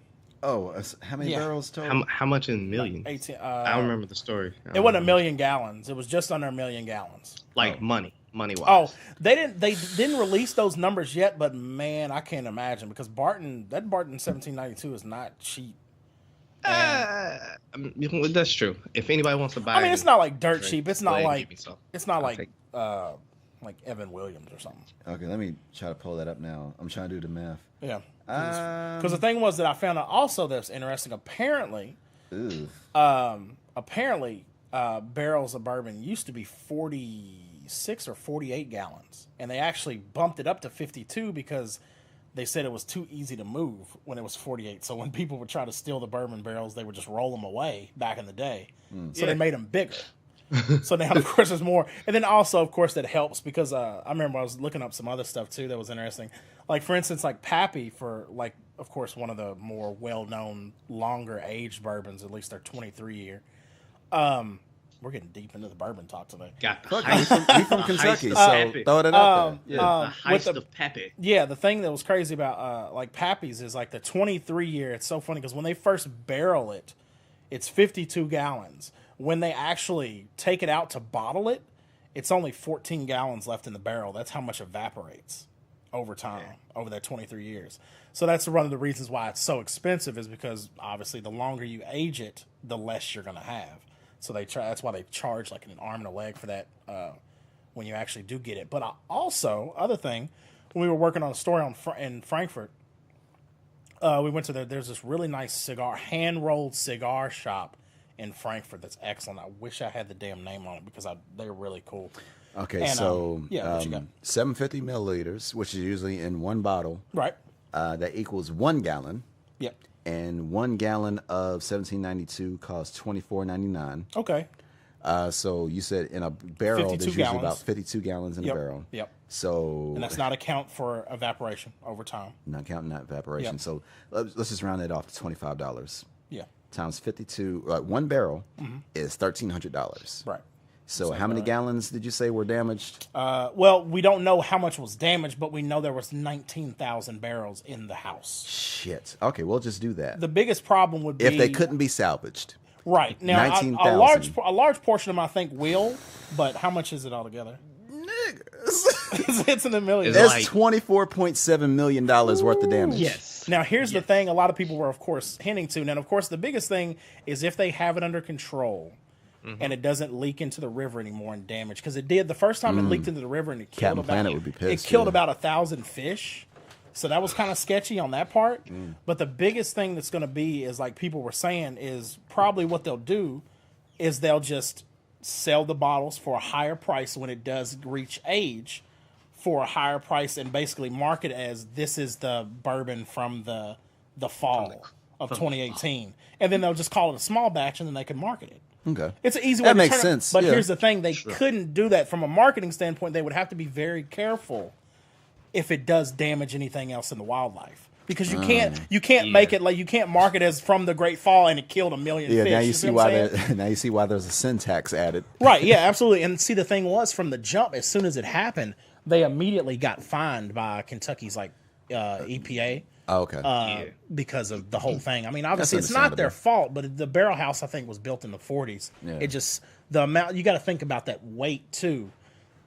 Oh, how many barrels total? How much in millions? 18. I don't remember the story. It wasn't 1 million gallons. It was just under 1 million gallons. Like money wise. Oh, they didn't release those numbers yet, but man, I can't imagine, because Barton 1792 is not cheap. That's true. If anybody wants to buy, I mean, it's not like dirt cheap. It's not like Evan Williams or something. Okay, let me try to pull that up now. I'm trying to do the math. Yeah. Because the thing was that I found out also that's interesting. Apparently, barrels of bourbon used to be 46 or 48 gallons, and they actually bumped it up to 52 because they said it was too easy to move when it was 48. So when people would try to steal the bourbon barrels, they would just roll them away back in the day. So they made them bigger. So now, of course, there's more. And then also, of course, that helps because I remember I was looking up some other stuff, too, that was interesting. Like, for instance, like Pappy, for, like, of course, one of the more well-known, longer-aged bourbons, at least they're 23-year. We're getting deep into the bourbon talk today. He's from Kentucky, so throw it out there. The heist of Pappy. Yeah, the thing that was crazy about like Pappy's is like the 23-year. It's so funny because when they first barrel it, it's 52 gallons. When they actually take it out to bottle it, it's only 14 gallons left in the barrel. That's how much evaporates over time, over that 23 years. So that's one of the reasons why it's so expensive is because obviously the longer you age it, the less you're going to have. So that's why they charge like an arm and a leg for that when you actually do get it. But also, other thing, when we were working on a story in Frankfurt, we went to there's this really nice hand-rolled cigar shop in Frankfurt that's excellent. I wish I had the damn name on it because they're really cool. Okay, and, so what you got? 750 milliliters, which is usually in one bottle. Right. That equals 1 gallon. Yep. And 1 gallon of 1792 costs $24.99. Okay. So you said in a barrel, there's usually about 52 gallons in a barrel. Yep. So and that's not account for evaporation over time. Not counting that evaporation. Yep. So let's just round that off to $25. Yeah. Times 52. One barrel is $1,300. Right. So how many gallons did you say were damaged? Well, we don't know how much was damaged, but we know there was 19,000 barrels in the house. Shit. Okay, we'll just do that. The biggest problem would be if they couldn't be salvaged. Right. Now, 19,000. a large portion of them, I think, will, but how much is it altogether? Niggas. It's in the millions. That's $24.7 million worth of damage. Yes. Now, here's the thing a lot of people were, of course, hinting to. Now, of course, the biggest thing is if they have it under control and it doesn't leak into the river anymore and damage. Because it did. The first time it leaked into the river and it killed Captain Planet would be pissed, it killed about 1,000 fish. So that was kind of sketchy on that part. But the biggest thing that's going to be is, like people were saying, is probably what they'll do is they'll just sell the bottles for a higher price when it does reach age for a higher price and basically market as this is the bourbon from the fall of 2018. And then they'll just call it a small batch and then they can market it. Okay. It's an easy way that to makes turn sense. it. But yeah. here's the thing. They couldn't do that from a marketing standpoint. They would have to be very careful if it does damage anything else in the wildlife. Because you can't make it like you can't market as from the Great Fall and it killed 1 million fish. Now you see why there's a syntax added. Right, yeah, absolutely. And see, the thing was from the jump, as soon as it happened, they immediately got fined by Kentucky's EPA. Oh, okay. Because of the whole thing. I mean, obviously it's not their fault, but the barrel house I think was built in the 40s. Yeah. It just the amount you got to think about that weight too.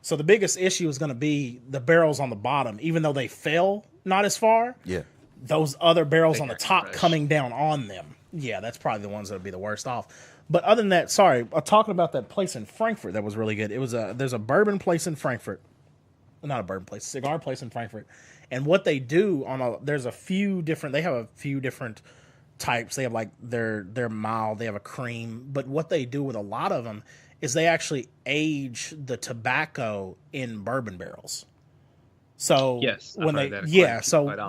So the biggest issue is going to be the barrels on the bottom, even though they fell not as far. Yeah. Those other barrels on the top coming down on them. Yeah, that's probably the ones that would be the worst off. But other than that, sorry, talking about that place in Frankfurt that was really good. It was there's a bourbon place in Frankfurt. Not a bourbon place, cigar place in Frankfurt. And what they do there's a few different, they have a few different types. They have they're mild, they have a cream. But what they do with a lot of them is they actually age the tobacco in bourbon barrels. So yes, when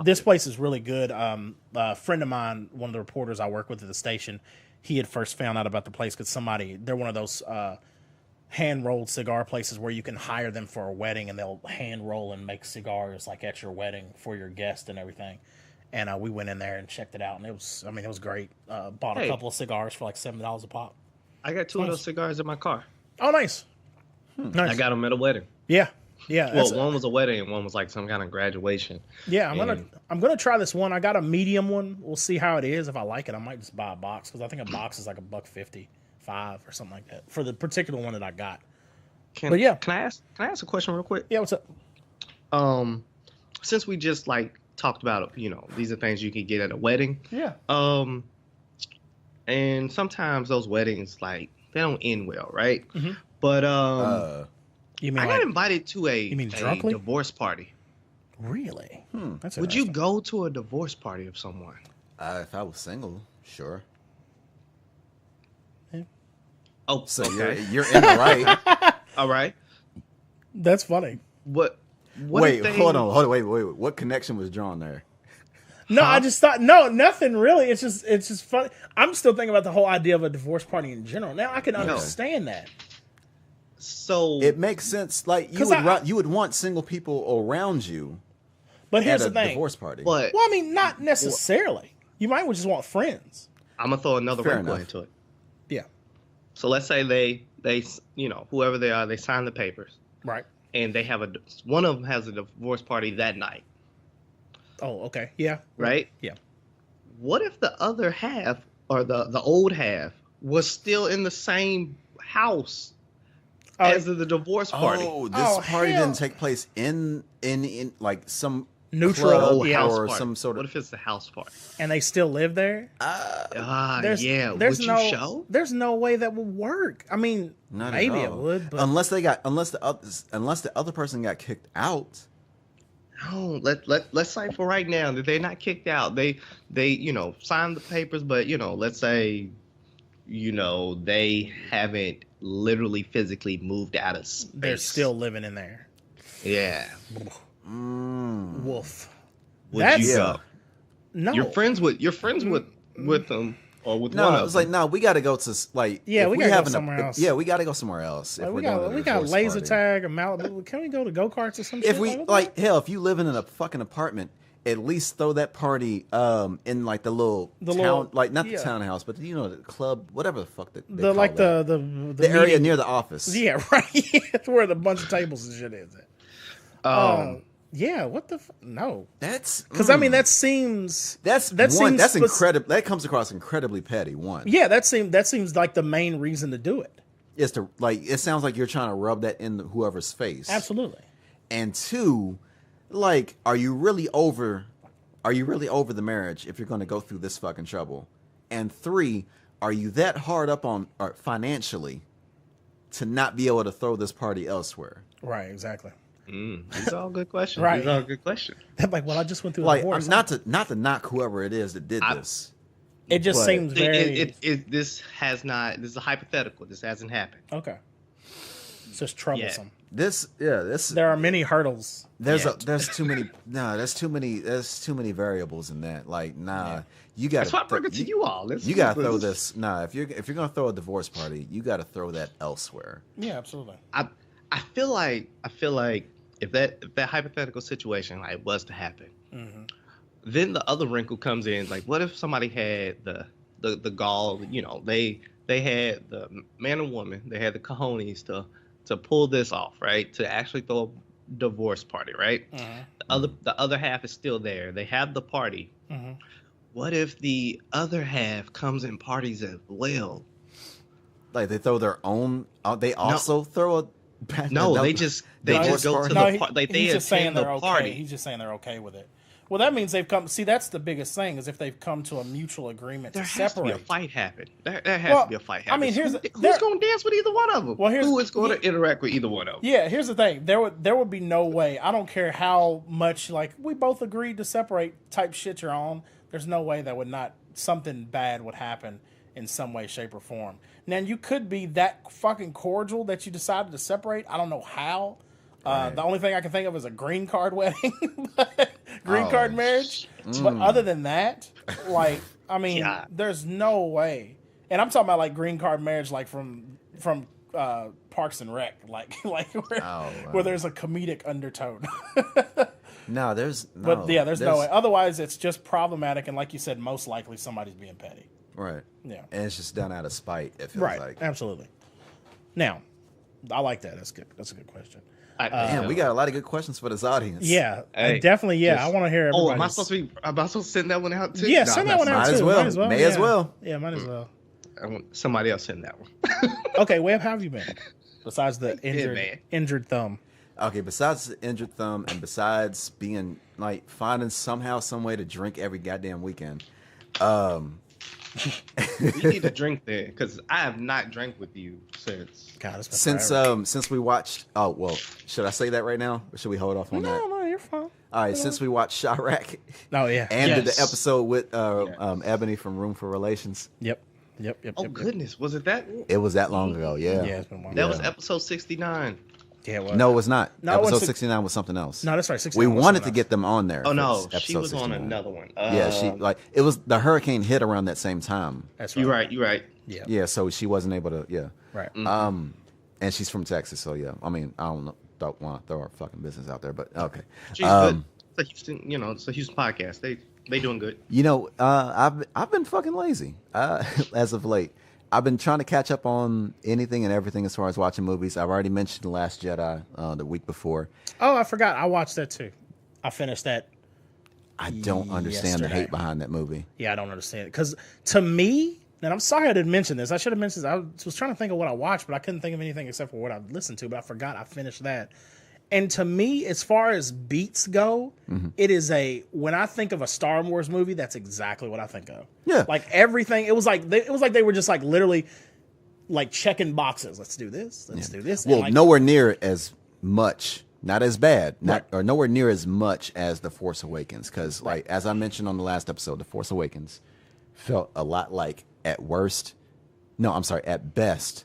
this place is really good. A friend of mine, one of the reporters I work with at the station, he had first found out about the place because they're one of those hand-rolled cigar places where you can hire them for a wedding and they'll hand roll and make cigars at your wedding for your guest and everything. And we went in there and checked it out, and it was great. Bought a couple of cigars for $7 a pop. I got two of those cigars in my car. Oh, nice. Nice. I got them at a wedding. Yeah. Yeah. Well, one was a wedding and one was some kind of graduation. Yeah, I'm gonna try this one. I got a medium one. We'll see how it is. If I like it, I might just buy a box because I think a box is $1.55 or something like that for the particular one that I got. Can I ask a question real quick? Yeah, what's up? Since we just talked about these are things you can get at a wedding. Yeah. And sometimes those weddings they don't end well, right? Mm-hmm. But you mean I got invited to a divorce party. Really? That's Would you go to a divorce party of someone? If I was single, sure. Yeah. Oh, so okay. you're in the right. All right. That's funny. What wait, hold on. Wait. What connection was drawn there? No, I just thought nothing really. It's just funny. I'm still thinking about the whole idea of a divorce party in general. Now I can understand that. So it makes sense. Like you would want single people around you. But here's the thing: divorce party. Well, I mean, not necessarily. You might just want friends. I'm gonna throw another wrinkle into it. Yeah. So let's say they whoever they are, they sign the papers. Right. And they have one of them has a divorce party that night. Oh, okay. Yeah. Right? Yeah. What if the other half or the old half was still in the same house as the divorce party? Oh, this party didn't take place in like some neutral house or party. some sort of. What if it's the house party? And they still live there? There's would you show? There's no way that would work. I mean, maybe it would, but unless the other person got kicked out. No, let's say for right now that they're not kicked out. They signed the papers, but let's say they haven't literally physically moved out of space. They're still living in there. Yeah. Wolf. Would you go? No. You're friends with them or with one of them. It's like we got to go to like we got to go somewhere else. Yeah, we got to go somewhere else. Like, we got laser tag or Malibu. Can we go to go-karts or something? If we hell, if you live in a fucking apartment, at least throw that party in like the town, like not the townhouse, but the club, whatever the fuck they call that. The area near the office. Yeah, right. It's where the bunch of tables and shit is. Yeah, what the no? That's because I mean that seems incredible. That comes across incredibly petty. One, yeah, that seems like the main reason to do it. Is to it sounds like you're trying to rub that in whoever's face. Absolutely. And two, are you really over the marriage if you're going to go through this fucking trouble? And three, are you that hard up on financially to not be able to throw this party elsewhere? Right. Exactly. These are all good questions. Right. These are all good questions. Well, I just went through a divorce. Not to knock whoever it is that did this. It just seems very. This is a hypothetical. This hasn't happened. Okay. It's just troublesome. Yeah. There are many hurdles. There's too many. There's too many variables in that. You got. That's why I bring it to you all. You got to throw this. If you're gonna throw a divorce party, you got to throw that elsewhere. Yeah, absolutely. I feel like if that hypothetical situation was to happen, then the other wrinkle comes in. What if somebody had the gall? They had the man and woman. They had the cojones to pull this off, right? To actually throw a divorce party, right? The other half is still there. They have the party. What if the other half comes and parties as well? They throw their own. They also throw a. They just go to the party. He's just saying they're okay. Party. He's just saying they're okay with it. Well, that means they've come. See, that's the biggest thing is if they've come to a mutual agreement to separate. There has to be a fight happen. There has to be a fight happen. I mean, who's going to dance with either one of them? Well, who is going to interact with either one of them? Yeah, here's the thing. There would be no way. I don't care how much we both agreed to separate type shit you're on. There's no way that would not something bad would happen in some way, shape, or form. Now, you could be that fucking cordial that you decided to separate. I don't know how. The only thing I can think of is a green card wedding, green card marriage. But other than that, there's no way. And I'm talking about green card marriage, from Parks and Rec, where there's a comedic undertone. There's no way. Otherwise, it's just problematic, and like you said, most likely somebody's being petty. Right. Yeah. And it's just done out of spite. It feels like. Absolutely. Now, I like that. That's good. That's a good question. Damn, we got a lot of good questions for this audience. Yeah, definitely. Yeah, I want to hear everybody. Oh, am I supposed to send that one out too? Yeah, send that one out too. Might as well. May as well. Yeah, might as well. I want somebody else send that one. Okay, Webb, how have you been? Besides the injured thumb. Okay, besides the injured thumb and besides being finding somehow some way to drink every goddamn weekend. We need to drink there because I have not drank with you since we watched. Oh well, should I say that right now, or should we hold off on that? No, you're fine. All right, since we watched Chirac. Oh yeah, and did the episode with Ebony from Room for Relations. Yep. Goodness, was it that? It was that long ago. Yeah. Yeah, it's been long. That was episode 69. Yeah, it was. No, it was not. No, Episode 69 was something else. No, that's right. 69 We was wanted something to else. get them on there. Oh no, for she was 69. on another one. Yeah, she like it was the hurricane hit around that same time. That's right. You're right. Yeah. Yeah, so she wasn't able to. Yeah. Right. And she's from Texas, so yeah. I mean, I don't want to throw our fucking business out there, but okay. She's good. It's a Houston, it's a Houston podcast. They doing good. I've been fucking lazy as of late. I've been trying to catch up on anything and everything as far as watching movies. I've already mentioned The Last Jedi the week before. Oh, I forgot. I watched that too. I finished that. I don't understand the hate behind that movie. Yeah, I don't understand it. Because to me, and I'm sorry I didn't mention this. I should have mentioned this. I was trying to think of what I watched, but I couldn't think of anything except for what I listened to, but I forgot I finished that. And to me, as far as beats go, it is when I think of a Star Wars movie, that's exactly what I think of. Yeah. Like everything, it was like they were just like literally like checking boxes. Let's do this. Let's do this. Well, like, nowhere near as much, not as bad, Right. or nowhere near as much as The Force Awakens. Because, like, as I mentioned on the last episode, The Force Awakens felt a lot like, at best,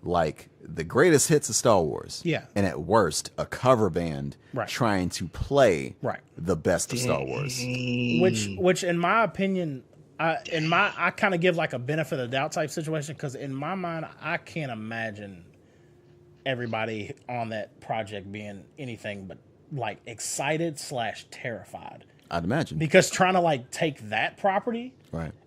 like the greatest hits of Star Wars. Yeah. And at worst, a cover band trying to play the best of Star Wars. Which in my opinion, I kind of give like a benefit of the doubt type situation, because in my mind, I can't imagine everybody on that project being anything but like excited / terrified. I'd imagine. Because trying to like take that property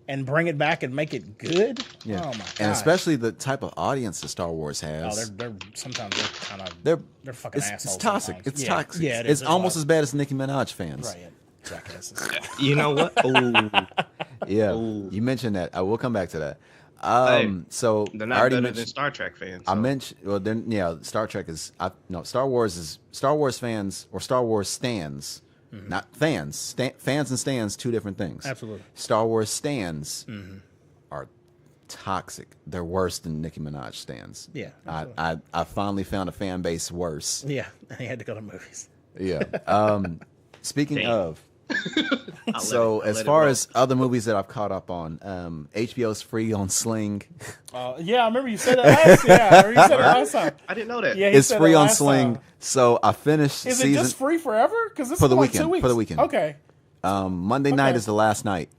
and bring it back and make it good. Yeah. Oh my god. And especially the type of audience that Star Wars has. They're sometimes they're kind of they're fucking it's assholes. toxic. sometimes. It's Yeah. toxic. Yeah, it's almost as bad as Nicki Minaj fans. right. Yeah. Jackasses. You know what? Ooh. Yeah. Ooh. You mentioned that. I will come back to that. So They're I not already better mentioned than Star Trek fans. I so. mentioned Star Trek is Star Wars fans or Star Wars stans. Not fans. Fans and stans, two different things. Absolutely. Star Wars stans are toxic. They're worse than Nicki Minaj stans. Yeah, I finally found a fan base worse. Yeah. He had to go to movies. Yeah. Speaking of, I'll let as it far roll. as other movies that I've caught up on, HBO's free on Sling. Yeah, I remember you said that last. Yeah, I remember you said that last time. I didn't know that. Yeah, he It's said free that on last Sling. time. So I finished Is season it just free forever? Because this for is the like weekend. 2 weeks. For the weekend. Okay. Monday night is the last night.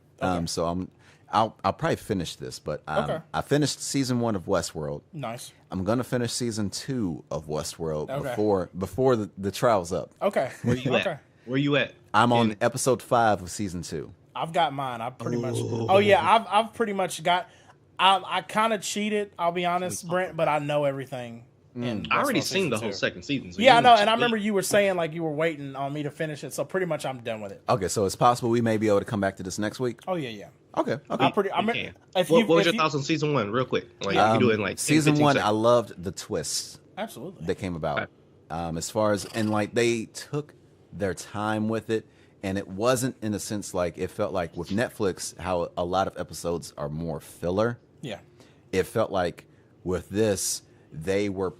So I'll probably finish this, but I finished season 1 of Westworld. Nice. I'm gonna finish season 2 of Westworld Okay. before the trial's up. Okay. Where you at? Where you at? I'm on episode 5 of season 2. I've got mine. I pretty much. Oh yeah, I've pretty much got. I kind of cheated. I'll be honest, Brent, but I know everything. I already seen the whole second season. So Yeah, I you know, can and I cheat. remember you were saying like you were waiting on me to finish it. So pretty much I'm done with it. Okay, so it's possible we may be able to come back to this next week. Oh yeah. Okay. You can. What was your thoughts on season 1, real quick? Like you do it in like 10, season 15 1, I seconds. loved the twists Absolutely. that came about. As far as like they took their time with it, and it wasn't in a sense like it felt like with Netflix how a lot of episodes are more filler. Yeah. It felt like with this they were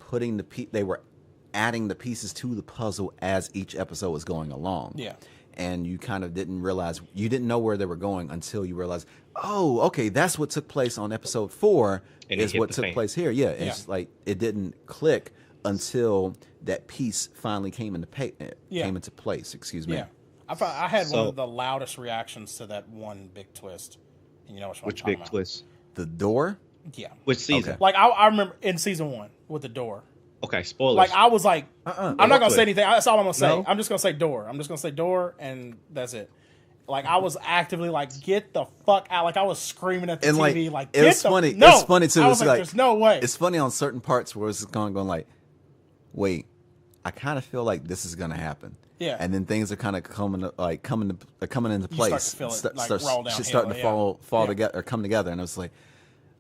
adding the pieces to the puzzle as each episode was going along. Yeah. And you kind of didn't know where they were going until you realized, oh, okay, that's what took place on episode 4 And it is hit what the took fan. place here. Yeah, it's like it didn't click until that piece finally came into place. Excuse me. Yeah. I had one So- of the loudest reactions to that one big twist. And you know which one Which I'm talking big about. twist? The door. Yeah. Which season? Okay. Like I remember in season 1 with the door. Okay, spoilers. Like I was like, I'm not gonna say anything. That's all I'm gonna say. No? I'm just gonna say door. I'm just gonna say door, and that's it. Like I was actively like, get the fuck out! Like I was screaming at the And TV. Like it get was the funny. No! It's funny too. I was It's like, there's no way. It's funny on certain parts where it's going like, wait, I kind of feel like this is gonna happen. Yeah. And then things are kind of coming into place. to feel it, Sta- like, starts- roll downhill, shit's starting to yeah. fall Yeah. together or come together, and I was like,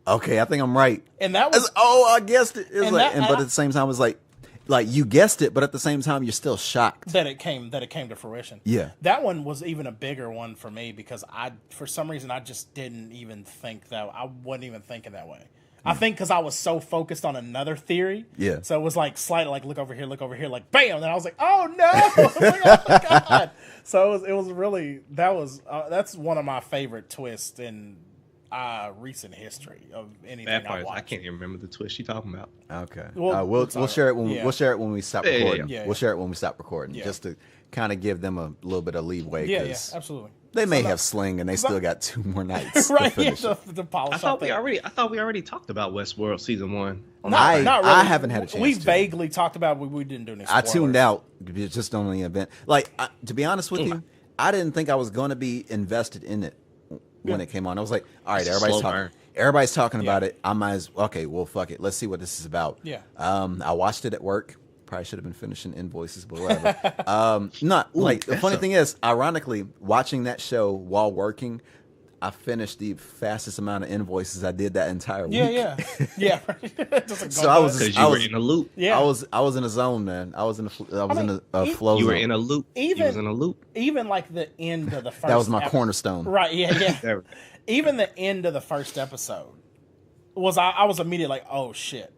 okay, I think I'm right. And that was I guessed it. It was And like, that- but at the same time, it was like you guessed it, but at the same time, you're still shocked. that it came to fruition. Yeah. That one was even a bigger one for me because for some reason I just didn't even think that I wasn't even thinking that way. I think because I was so focused on another theory. Yeah. So it was like slightly like look over here, like bam. And I was like, oh no! I was like, oh my god! So it was really that's one of my favorite twists, and recent history of anything Bad part I is watched. I can't even remember the twist you're talking about. Okay. Well, We'll share it when we'll share it when we stop recording. Yeah. We'll share it when we stop recording, Yeah. just to kind of give them a little bit of leeway. Yeah, absolutely. They may have sling, and they still got 2 more nights right, to finish it. to polish I thought we that. already talked about Westworld season 1. Not really. I haven't had a chance. We to. vaguely talked about it. We didn't do any I spoilers. tuned out just on the event. Like, to be honest with you, I didn't think I was going to be invested in it when it came on. I was like, all right, everybody's talking about it. I might as okay, well, fuck it. Let's see what this is about. Yeah. I watched it at work. Probably should have been finishing invoices, but whatever. The funny thing is, ironically, watching that show while working, I finished the fastest amount of invoices I did that entire week. Yeah. So I was Because you were in a loop. Yeah. I was in a zone, man. I was in a flow. You were zone. in a loop. He was in a loop. Even like the end of the first. That was my cornerstone. Right. Yeah. Even the end of the first episode was I was immediately like, oh shit.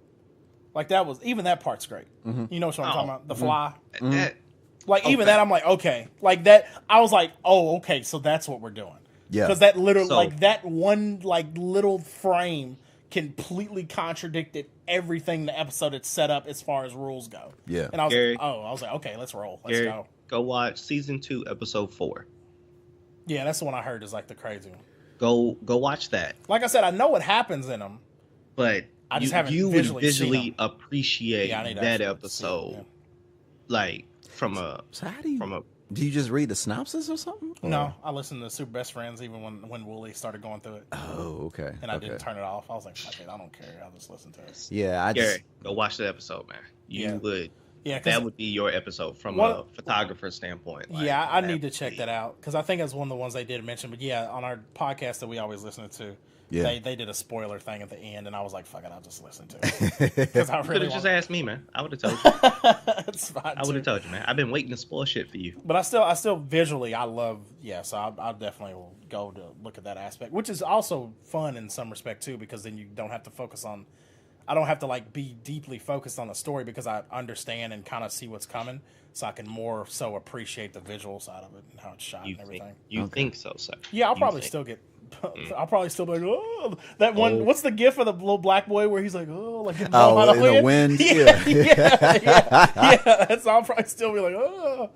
Like that part's great. Mm-hmm. You know what I'm talking about? The fly. Mm-hmm. Even that, I'm like, okay. Like that, I was like, oh, okay, so that's what we're doing. Yeah. Because that literally, that one, little frame completely contradicted everything the episode had set up as far as rules go. Yeah. And I was like, okay, let's roll. Let's go. Go watch season 2, episode 4. Yeah, that's the one I heard is like the crazy one. Go watch that. Like I said, I know what happens in them. But I just haven't you would visually seen appreciate that episode, like from a. So how do you just read the synopsis or something? Or? No, I listened to Super Best Friends even when Wooly started going through it. Oh, okay. And I didn't turn it off. I was like, fuck it, I don't care. I'll just listen to it. Yeah, go watch the episode, man. You would. Yeah, that would be your episode from a photographer standpoint. I need to check that out because I think it's one of the ones they did mention. But yeah, on our podcast that we always listen to, they did a spoiler thing at the end, and I was like, "Fuck it, I'll just listen to it." Because I really could have just asked me, man. I would have told you. It's fine. I would have told you, man. I've been waiting to spoil shit for you. But I still visually, I love. Yeah, so I definitely will go to look at that aspect, which is also fun in some respect too, because then you don't have to focus on. I don't have to be deeply focused on the story because I understand and kind of see what's coming, so I can more so appreciate the visual side of it and how it's shot and everything. You think so, sir? Yeah, I'll probably still get. I'll probably still be like, oh, that one. What's the gif of the little black boy where he's like, oh, like in the wind? Yeah. That's I'll probably still be like, oh.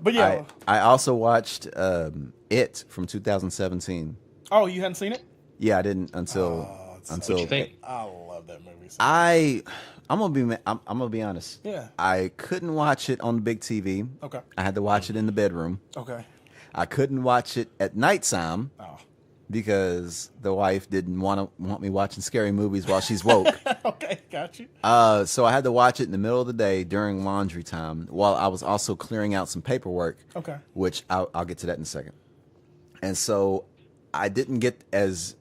But yeah, I also watched It from 2017. Oh, you hadn't seen it? Yeah, I didn't until. What you think? I love that movie. So I'm gonna be honest. Yeah. I couldn't watch it on the big TV. Okay. I had to watch it in the bedroom. Okay. I couldn't watch it at nighttime. Oh. Because the wife didn't want me watching scary movies while she's woke. Okay, got you. So I had to watch it in the middle of the day during laundry time while I was also clearing out some paperwork. Okay. Which I'll get to that in a second. And so I didn't get as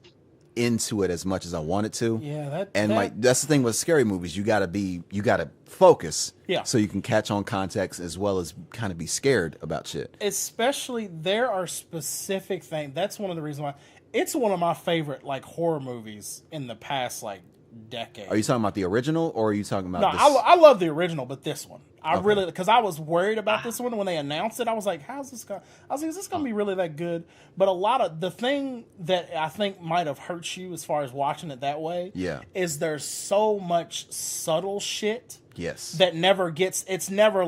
into it as much as I wanted to. Yeah, that's the thing with scary movies. You gotta focus. Yeah. So you can catch on context as well as kind of be scared about shit. Especially there are specific things. That's one of the reasons why it's one of my favorite horror movies in the past decade. Are you talking about the original or are you talking about No, this? I love the original, but this one. Really, because I was worried about this one when they announced it. I was like, how's this going? I was like, is this going to be really that good? But a lot of the thing that I think might have hurt you as far as watching it that way is there's so much subtle shit that never gets, it's never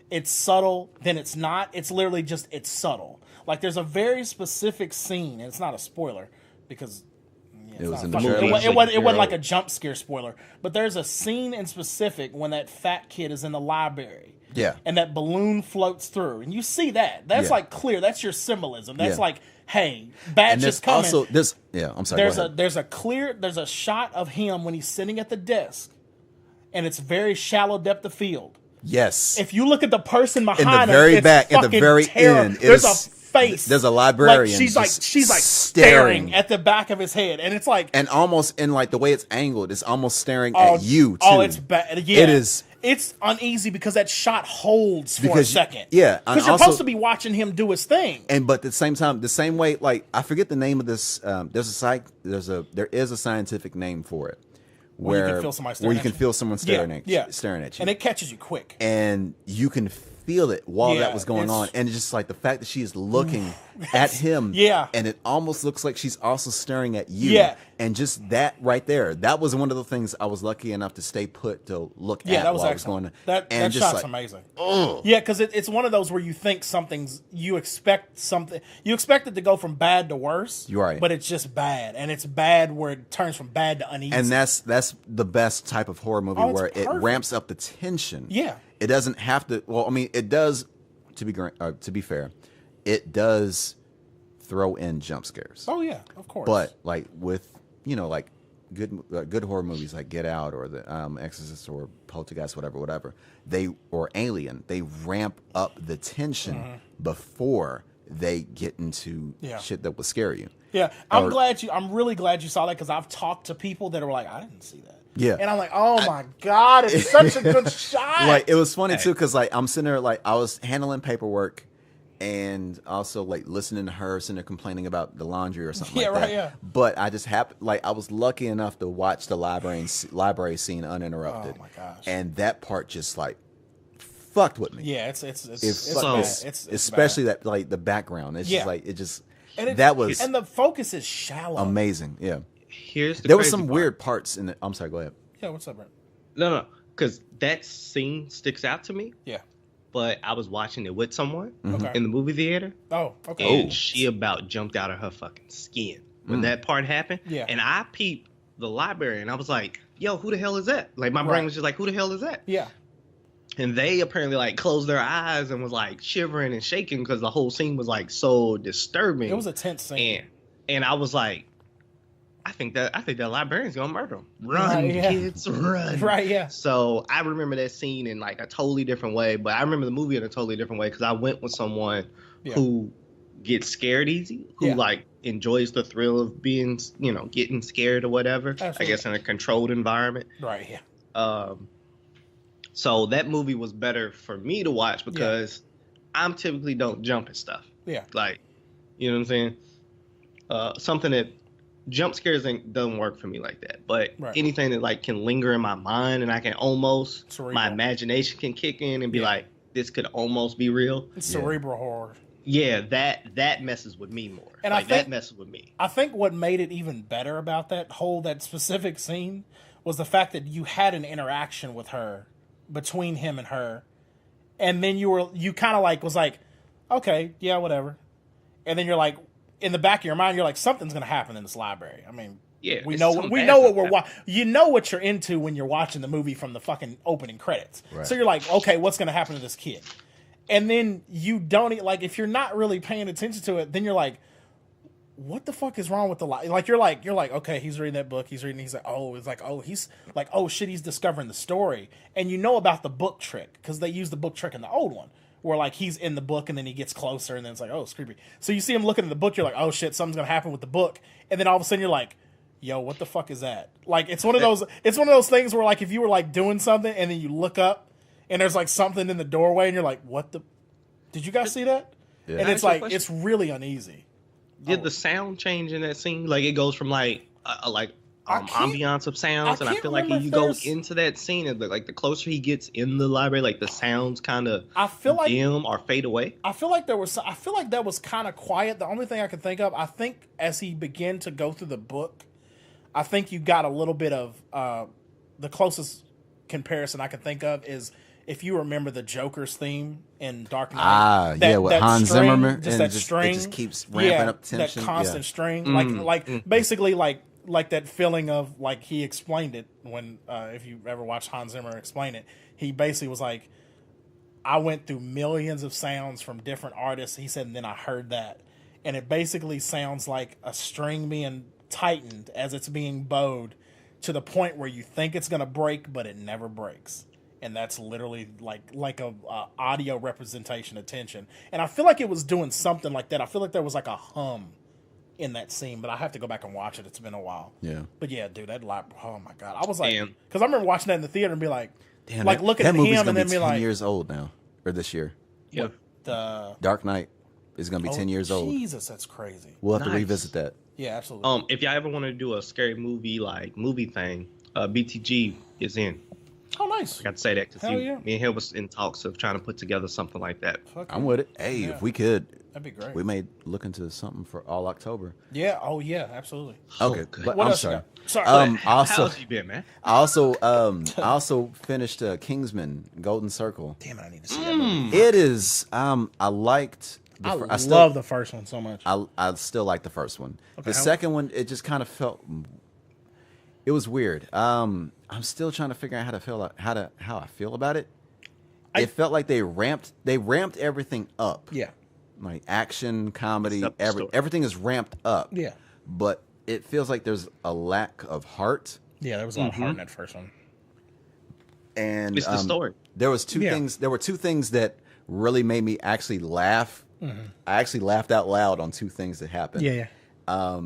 it's subtle, then it's not. It's literally just, it's subtle. There's a very specific scene, and it's not a spoiler because it was in the trailer. It wasn't like a jump scare spoiler, but there's a scene in specific when that fat kid is in the library. Yeah. And that balloon floats through, and you see that. That's clear. That's your symbolism. That's hey, bad shit's coming. Also, I'm sorry. There's a shot of him when he's sitting at the desk, and it's very shallow depth of field. Yes. If you look at the person behind in the very him, back, at the very end, there's a face. There's a librarian. She's staring at the back of his head, and it's and almost in the way it's angled, it's almost staring at you too. Oh, it's bad. Yeah, it is. It's uneasy because that shot holds for a second. Yeah, because you're supposed to be watching him do his thing. But at the same time, the same way, I forget the name of this. There is a scientific name for it. Where you can feel someone staring at you. And it catches you quick. And you can feel it while Yeah, that was going it's- on, and it's just like the fact that she is looking at him, Yeah. and it almost looks like she's also staring at you, Yeah. and just that right there, that was one of the things I was lucky enough to stay put to look Yeah, at that was while I excellent. was going. That just shot's like, amazing. oh, Yeah, because it's one of those where you think you expect something, you expect it to go from bad to worse. You're right. But it's just bad, and it's bad where it turns from bad to uneasy. and that's the best type of horror movie Oh, it's where it perfect. ramps up the tension. Yeah. It doesn't have to. Well, I mean, it does. To be fair, it does throw in jump scares. Oh yeah, of course. But like with like good horror movies like Get Out or The Exorcist or Poltergeist, whatever, or Alien, they ramp up the tension before they get into shit that will scare you. Yeah, I'm really glad you saw that, because I've talked to people that are like, I didn't see that. Yeah. And I'm like, oh my God, it's such a good shot. Like, it was funny too, because like I'm sitting there, like I was handling paperwork and also like listening to her sitting there complaining about the laundry or something like that. Yeah. But I just happened, like I was lucky enough to watch the library scene uninterrupted. Oh my gosh. And that part just like fucked with me. Yeah, it's fucked bad. me. It's especially bad. that like the background. It's just like And that was and the focus is shallow. amazing. Yeah. Here's the There was crazy some part. weird parts in it. I'm sorry, go ahead. Yeah, what's up, Brent? No, because that scene sticks out to me. Yeah. But I was watching it with someone Okay. in the movie theater, Oh, okay. and she about jumped out of her fucking skin when that part happened. Yeah. And I peeped the library, and I was like, "Yo, who the hell is that?" Like my Right. brain was just like, "Who the hell is that?" Yeah. And they apparently like closed their eyes and was like shivering and shaking because the whole scene was like so disturbing. It was a tense scene. And I was like, I think that librarian's gonna murder him. Run, Right, yeah. kids, run. Right, yeah. So I remember that scene in like a totally different way, but I remember the movie in a totally different way because I went with someone who gets scared easy, who like enjoys the thrill of being, getting scared or whatever. Absolutely. I guess in a controlled environment. Right, yeah. So that movie was better for me to watch because I'm typically don't jump at stuff. Yeah. Like, you know what I'm saying? Something that jump scares doesn't work for me like that. But anything that like can linger in my mind and I can almost, my imagination can kick in and be like, this could almost be real. It's cerebral horror. Yeah, that messes with me more. And like, I think that messes with me. I think what made it even better about that specific scene was the fact that you had an interaction with her, between him and her, and then you kind of like was like, okay, yeah, whatever, and then you're like, in the back of your mind, you're like, something's gonna happen in this library. I mean, we know what we're watching. You know what you're into when you're watching the movie from the fucking opening credits. Right. So you're like, okay, what's gonna happen to this kid? And then you don't like, if you're not really paying attention to it, then you're like, what the fuck is wrong with the light? Like you're like, okay, he's reading that book. He's like, oh shit, he's discovering the story. And you know about the book trick because they used the book trick in the old one, where like he's in the book and then he gets closer and then it's like, oh, it's creepy. So you see him looking at the book, you're like, oh shit, something's gonna happen with the book. And then all of a sudden you're like, yo, what the fuck is that? Like it's one of those things where like if you were like doing something and then you look up and there's like something in the doorway and you're like, what the? Did you guys see that? Yeah. And it's like it's really uneasy. Did the sound change in that scene? Like it goes from like ambiance of sounds, and I feel like when you go into that scene, and like the closer he gets in the library, like the sounds kind of dim or fade away. I feel like that was kind of quiet. The only thing I could think of, I think as he began to go through the book, I think you got a little bit of the closest comparison I can think of is if you remember the Joker's theme in Dark Knight. With Hans Zimmer, just that string, it just keeps ramping up tension. That constant string, basically like that feeling of like he explained it when if you ever watched Hans Zimmer explain it, he basically was like, I went through millions of sounds from different artists. He said, and then I heard that, and it basically sounds like a string being tightened as it's being bowed to the point where you think it's gonna break, but it never breaks. And that's literally like a audio representation of tension. And I feel like it was doing something like that. I feel like there was like a hum in that scene, but I have to go back and watch it. It's been a while. Yeah. But yeah, dude, oh my God. I was like, because I remember watching that in the theater and be like, damn, like looking at him and then be like, 10 years old now, or this year. Yeah. Dark Knight is going to be 10 years old. Jesus, that's crazy. We'll have to revisit that. Yeah, absolutely. If y'all ever want to do a scary movie movie thing, BTG is in. Oh, nice. I got to say that because Hell yeah. me and him was in talks of trying to put together something like that. Fuck I'm yeah. with it. Hey, Yeah. if we could, That'd be great. we may look into something for all October. Yeah. Oh, yeah. Absolutely. Okay, good. but What I'm else you sorry. got? Sorry. How Also, else you been, man? I also finished Kingsman Golden Circle. Damn it, I need to see that movie. It is. I liked. I still, love the first one so much. I still like the first one. Okay, The second one, it just kind of felt. It was weird. I'm still trying to figure out how I feel about it. It felt like they ramped everything up. Yeah. Like action, comedy, Except the story. everything is ramped up. Yeah. But it feels like there's a lack of heart. Yeah, there was a lot of heart in that first one. And It's the story. There was two Yeah. things. There were two things that really made me actually laugh. I actually laughed out loud on two things that happened. Yeah, yeah.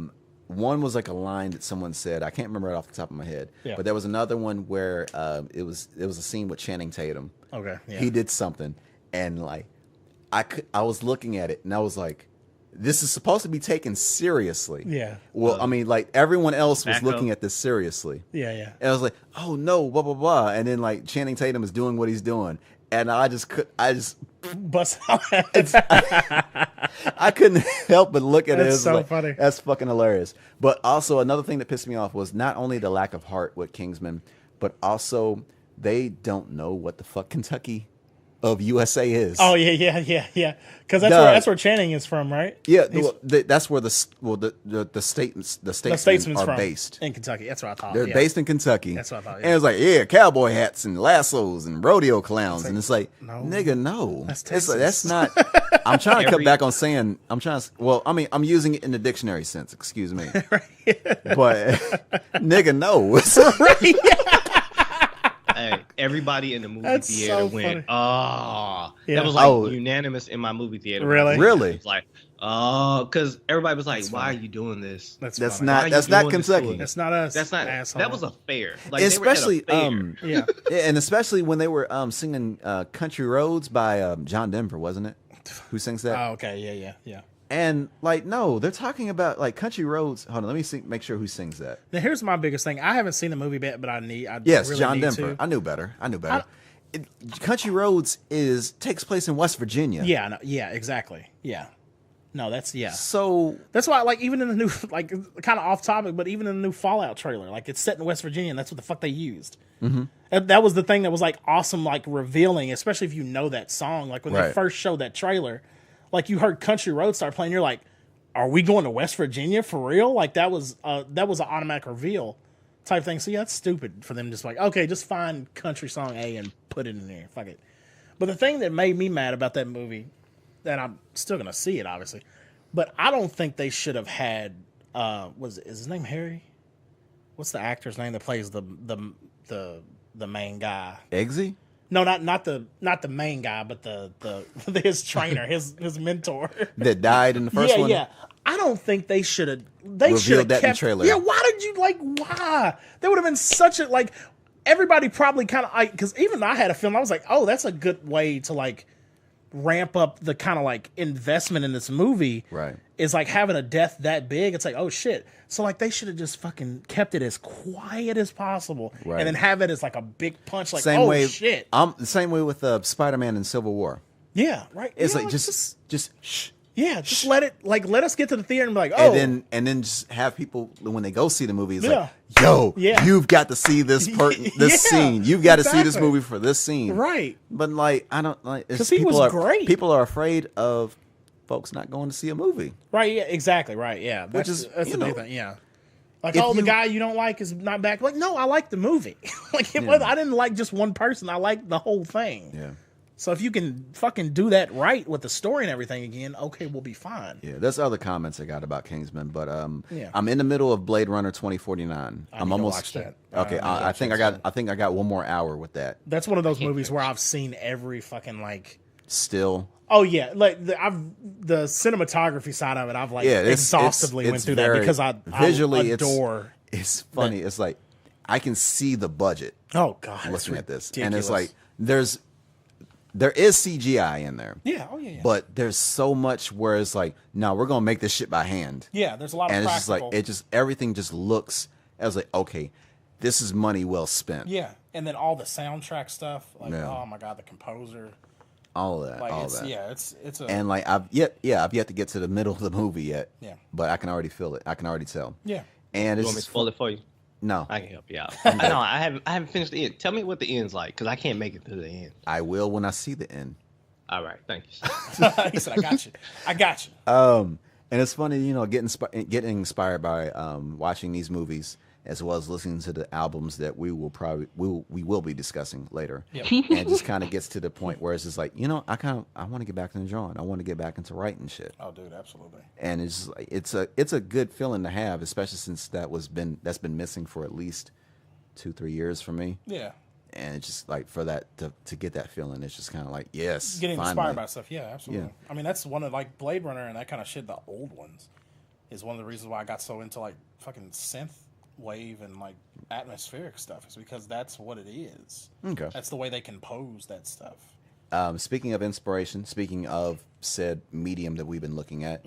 One was like a line that someone said. I can't remember it off the top of my head. Yeah. But there was another one where it was a scene with Channing Tatum. Okay. Yeah. He did something, and like I was looking at it, and I was like, "This is supposed to be taken seriously." Yeah. Well, I mean, like everyone else was Back looking up. at this seriously. Yeah, yeah. And I was like, "Oh no, blah blah blah," and then like Channing Tatum is doing what he's doing, and I just Bust out. I couldn't help but look at it. It That's was so like, funny. That's fucking hilarious. But also another thing that pissed me off was not only the lack of heart with Kingsman, but also they don't know what the fuck Kentucky of USA is. Oh yeah, yeah, yeah, yeah. Because Dog. that's where Channing is from, right? Yeah, He's- well, that's where the statements the are statesman's from based. in Kentucky. That's what I thought. They're yeah. based in Kentucky. That's what I thought, yeah. And it's like, yeah, cowboy hats and lassos and rodeo clowns, and it's like, no. nigga, no, That's It's like, Texas. that's not. I'm trying to cut Every- back on saying. I'm trying to. Well, I mean, I'm using it in the dictionary sense. Excuse me, but nigga, no. Hey, everybody in the movie That's theater so went, funny. oh. Yeah. That was like Oh. unanimous in my movie theater. Really? Really? It was like, oh, because everybody was like, That's why funny. are you doing this? That's That's funny. Why are not. you That's not doing this to Kentucky. us? That's not us. That's not. asshole. That was a fair. Like, Especially, they were at a fair. Yeah. and especially when they were singing "Country Roads" by John Denver, wasn't it? Who sings that? Oh, okay. Yeah, yeah, yeah. And like, no, they're talking about like "Country Roads." Hold on, let me make sure who sings that. Now here's my biggest thing. I haven't seen the movie yet, but I Yes, really John need Denver. to. I knew better. Country Roads takes place in West Virginia. Yeah, no, yeah, exactly. Yeah. No, that's yeah. So That's why, like, even in the new, like, kind of off topic, but even in the new Fallout trailer, like, it's set in West Virginia, and that's what the fuck they used. Mm-hmm. That was the thing that was like awesome, like revealing, especially if you know that song. Like when they Right. first showed that trailer, like you heard Country Road start playing, you're like, "Are we going to West Virginia for real?" Like that was an automatic reveal type thing. So yeah, that's stupid for them. Just like, okay, just find country song A and put it in there. Fuck it. But the thing that made me mad about that movie, that I'm still gonna see it obviously, but I don't think they should have had. Is his name Harry? What's the actor's name that plays the main guy? Eggsy? No, not the main guy, but the his trainer, his mentor. That died in the first one? Yeah. I don't think they should have. They should have Revealed that in the kept. trailer. Yeah, why did you why? That would have been such a everybody probably kind of because even I had a film. I was like, oh, that's a good way to ramp up the kind of investment in this movie. Right. Is having a death that big. It's like, oh shit. So they should have just fucking kept it as quiet as possible, Right. and then have it as a big punch. Same oh way, shit. The same way with Spider-Man in Civil War. Yeah, right. It's Yeah, just shh. yeah, just let it let us get to the theater and be like, oh, And then just have people when they go see the movie, it's Yeah. like, yo, Yeah. you've got to see this Yeah, scene. You've got to see this exactly. movie for this scene. right. But I don't it's 'Cause he people was are, great. People are afraid of folks not going to see a movie. Right, yeah, exactly, right, yeah. Which is, that's you the big know, thing, yeah. Like, if oh, the you- guy you don't like is not back. Like, no, I like the movie. I didn't like just one person. I like the whole thing. Yeah. So if you can fucking do that right with the story and everything again, okay, we'll be fine. Yeah, there's other comments I got about Kingsman, but Yeah. I'm in the middle of Blade Runner 2049. I I'm need to almost watch that. Okay, I think I got one more hour with that. That's one of those movies where I've seen every fucking Still, Oh yeah, the cinematography side of it. I've exhaustively went through that because I visually adore. It's funny. It's like I can see the budget Oh god, looking at this, ridiculous. and it's like there is CGI in there. yeah, oh yeah. But there's so much where it's like, no, we're gonna make this shit by hand. Yeah, there's a lot of And it's just practical. like everything just looks. I was like, okay, this is money well spent. Yeah. And then all the soundtrack stuff, like Yeah. oh my god, the composer, all of that, like all it's that. yeah, it's a And like I've yet to get to the middle of the movie yet. Yeah. But I can already feel it. I can already tell. yeah. And You it's want me to spoil it for you? no, I can help you out. I know I haven't finished the end. Tell me what the end's like, because I can't make it to the end. I will when I see the end. All right, thank you. He said, I got you. And it's funny, you know, getting inspired by watching these movies as well as listening to the albums that we will be discussing later. Yep. And it just kind of gets to the point where it's just like, you know, I want to get back into drawing. I want to get back into writing shit. Oh, dude, absolutely. And it's like, it's a good feeling to have, especially since that's been missing for at least 2-3 years for me. Yeah. And it's just like for that to get that feeling, it's just kind of like, yes, Getting finally. inspired by stuff, yeah, absolutely. Yeah. I mean, that's one of like Blade Runner and that kind of shit. The old ones is one of the reasons why I got so into like fucking synth wave and like atmospheric stuff. Is because that's what it is. Okay. That's the way they compose that stuff. Speaking of inspiration, speaking of said medium that we've been looking at,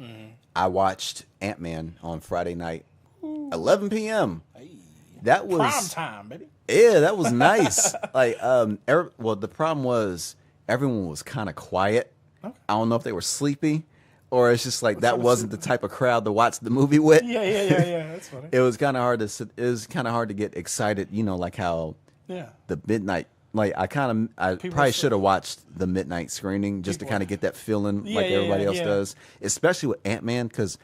I watched Ant-Man on Friday night, 11 p.m. Hey, That was prime time, baby. Yeah, that was nice. Like, well, the problem was everyone was kind of quiet. Okay. I don't know if they were sleepy, or it's just like that wasn't the type of crowd to watch the movie with. Yeah. That's funny. It was kind of hard to sit. It was kind of hard to get excited. You know, like how Yeah. the midnight. Like I probably should have watched the midnight screening just to kind of get that feeling like everybody else does, especially with Ant-Man. Because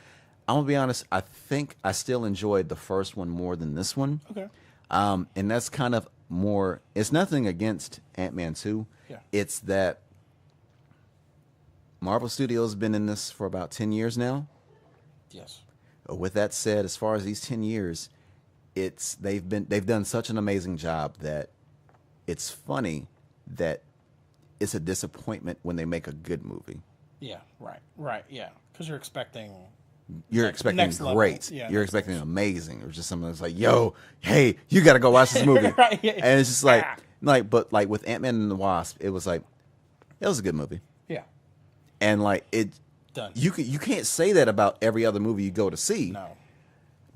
I'm gonna be honest, I think I still enjoyed the first one more than this one. Okay. And that's kind of more. It's nothing against Ant-Man 2. Yeah. It's that Marvel Studios has been in this for about 10 years now. Yes. With that said, as far as these 10 years, they've done such an amazing job that it's funny that it's a disappointment when they make a good movie. Yeah. Right. Yeah. Because you're expecting. You're Next expecting level. great. Yeah, You're next expecting amazing. Or just something that's like, yo, hey, you got to go watch this movie. Right, yeah. And it's just but like with Antman and the Wasp, it was like, it was a good movie. Yeah. And like it, Done. you can't say that about every other movie you go to see. No.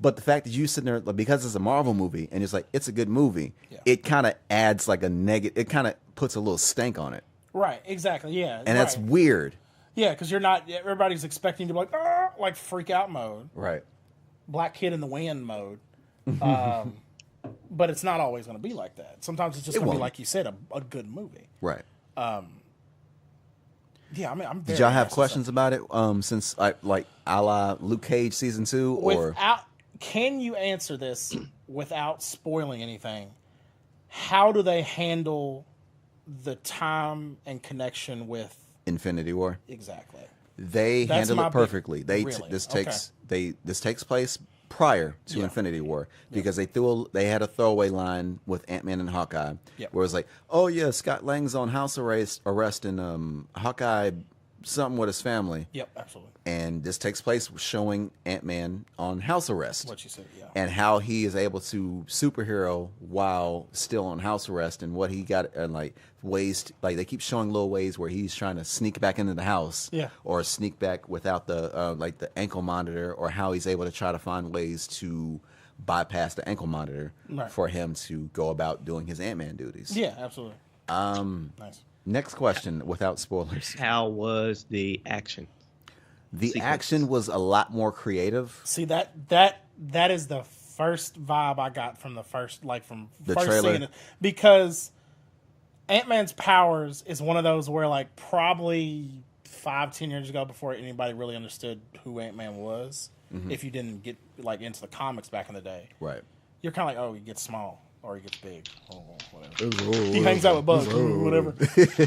But the fact that you sitting there, like, because it's a Marvel movie and it's like, it's a good movie, Yeah. it kind of adds like a negative, it kind of puts a little stank on it. Right. Exactly. Yeah. And that's weird. Yeah, because you're not. Everybody's expecting to be like freak out mode, Right. black kid in the wind mode. But it's not always going to be like that. Sometimes it's just going to be won't. like you said, a good movie. Right. Yeah, I mean, I'm. Did y'all have questions about it? Since like a la Luke Cage season 2 or Can you answer this without spoiling anything? How do they handle the time and connection with Infinity War? exactly? They That's handle my it perfectly. really? This takes place prior to Infinity War because they had a throwaway line with Ant-Man and Hawkeye where it was like, oh yeah, Scott Lang's on house arrest and Hawkeye something with his family. Yep, absolutely. And this takes place showing Ant-Man on house arrest. What you said, yeah. And how he is able to superhero while still on house arrest, and what he got, and like ways like they keep showing little ways where he's trying to sneak back into the house, or sneak back without the like the ankle monitor, or how he's able to try to find ways to bypass the ankle monitor for him to go about doing his Ant-Man duties. Yeah, absolutely. Nice. Next question, without spoilers. How was the action? The sequence? action was a lot more creative. See that is the first vibe I got from the first The first trailer? seeing it, because Ant-Man's powers is one of those where like probably 5-10 years ago, before anybody really understood who Ant-Man was, if you didn't get like into the comics back in the day, Right. you're kind of like, oh, he gets small or he gets big, whatever. He hangs out with bugs, whatever.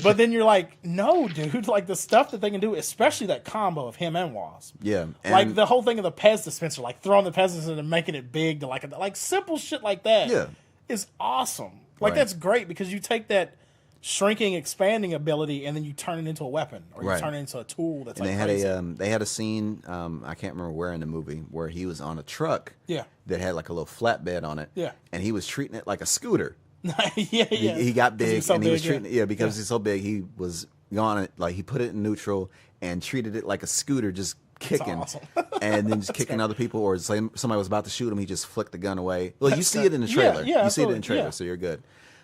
But then you're like, no, dude, like the stuff that they can do, especially that combo of him and Wasp. Yeah. And Like the whole thing of the Pez dispenser, like throwing the Pez dispenser and making it big to like simple shit like that is awesome. Like that's great, because you take that shrinking, expanding ability and then you turn it into a weapon, or you turn it into a tool that's and like they had a scene, I can't remember where in the movie, where he was on a truck that had like a little flatbed on it. Yeah. And he was treating it like a scooter. yeah. He got big, so and he was big, treating it, because he's so big, he was gone, like he put it in neutral and treated it like a scooter, just kicking, awesome. and then just kicking other people, or say somebody was about to shoot him, he just flicked the gun away. Well, you see it in the trailer. Yeah, you see it in the absolutely. trailer, Yeah. so you're good.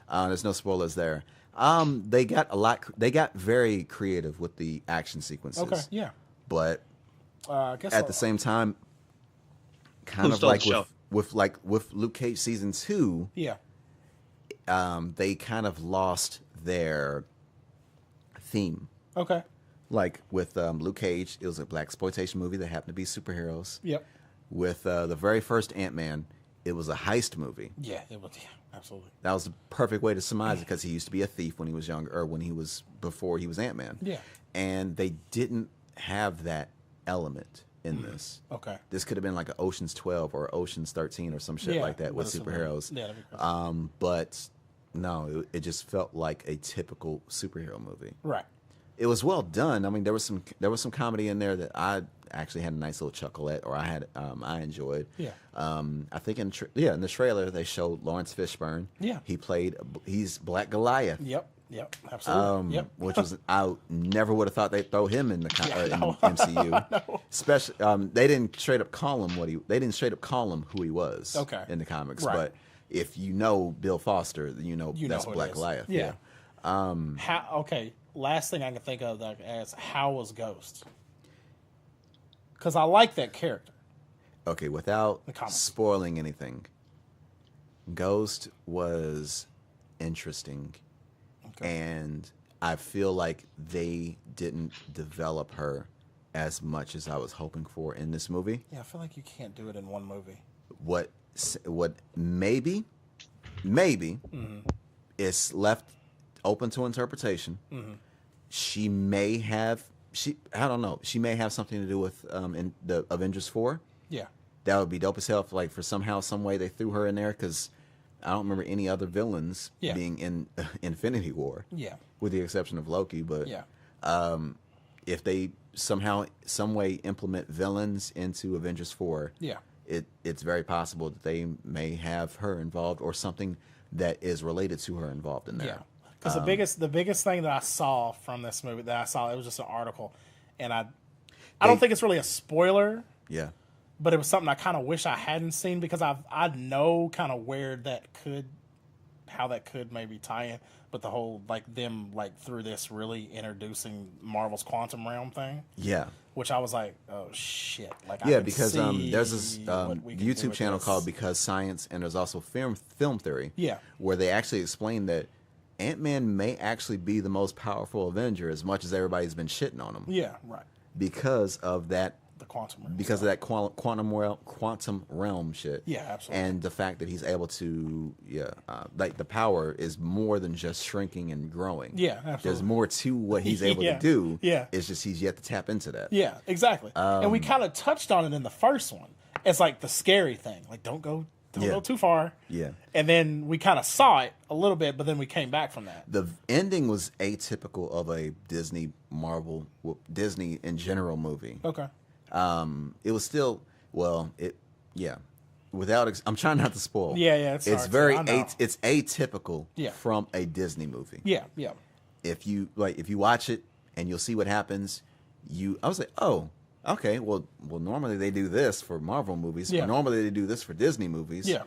There's no spoilers there. They got very creative with the action sequences. Okay, yeah. But I guess at the same time, kind of like with Luke Cage season 2, yeah, they kind of lost their theme. Okay. Like with Luke Cage, it was a blaxploitation movie that happened to be superheroes. Yep. With the very first Ant-Man, it was a heist movie. Yeah, it was. Yeah, absolutely. That was the perfect way to surmise it because he used to be a thief when he was younger, or before he was Ant-Man. Yeah. And they didn't have that element in this. Okay. This could have been like an Ocean's 12 or Ocean's 13 or some shit like that with superheroes. Yeah, that'd be cool. But no, it just felt like a typical superhero movie. Right. It was well done. I mean, there was some comedy in there that I actually had a nice little chuckle at, or I enjoyed. Yeah. I think in the trailer they showed Lawrence Fishburne. Yeah. He's Black Goliath. Yep. Absolutely. Yep. Which was I never would have thought they'd throw him in the MCU. No. Especially they didn't straight up call him who he was. Okay. In the comics, Right. but if you know Bill Foster, you know that's who it Black is. Goliath. Yeah. Okay. Last thing I can think of as how was Ghost? Because I like that character. Okay, without The comics. spoiling anything, Ghost was interesting, and I feel like they didn't develop her as much as I was hoping for in this movie. Yeah, I feel like you can't do it in one movie. What maybe is left open to interpretation. She may have I don't know. She may have something to do with in the Avengers 4. Yeah. That would be dope as hell if, like, for somehow, some way they threw her in there, because I don't remember any other villains being in Infinity War. Yeah. With the exception of Loki, but Yeah. if they somehow, some way implement villains into Avengers 4, Yeah. it's very possible that they may have her involved or something that is related to her involved in there. Yeah. Because the biggest thing that I saw from this movie it was just an article, and I don't think it's really a spoiler. Yeah. But it was something I kind of wish I hadn't seen, because I know kind of how that could maybe tie in. But the whole, like, them, like, through this really introducing Marvel's quantum realm thing. Yeah. Which I was like, oh shit! Like, Yeah, I because there's this YouTube channel this. called Because Science, and there's also Film Theory. Yeah. Where they actually explain that Ant-Man may actually be the most powerful Avenger, as much as everybody's been shitting on him. Yeah, right. Because of that. The quantum realm. Because of that quantum realm shit. Yeah, absolutely. And the fact that he's able to, like, the power is more than just shrinking and growing. Yeah, absolutely. There's more to what he's able to do. Yeah. It's just he's yet to tap into that. Yeah, exactly. And we kind of touched on it in the first one. It's like the scary thing. Like, don't go too far. Yeah. And then we kind of saw it a little bit, but then we came back from that. The ending was atypical of a Disney in general movie. Okay. It was still, without, I'm trying not to spoil. Yeah, it's atypical from a Disney movie. Yeah. If you watch it and you'll see what happens, I was like, oh, okay, well, normally they do this for Marvel movies. Yeah. Normally they do this for Disney movies. Yeah.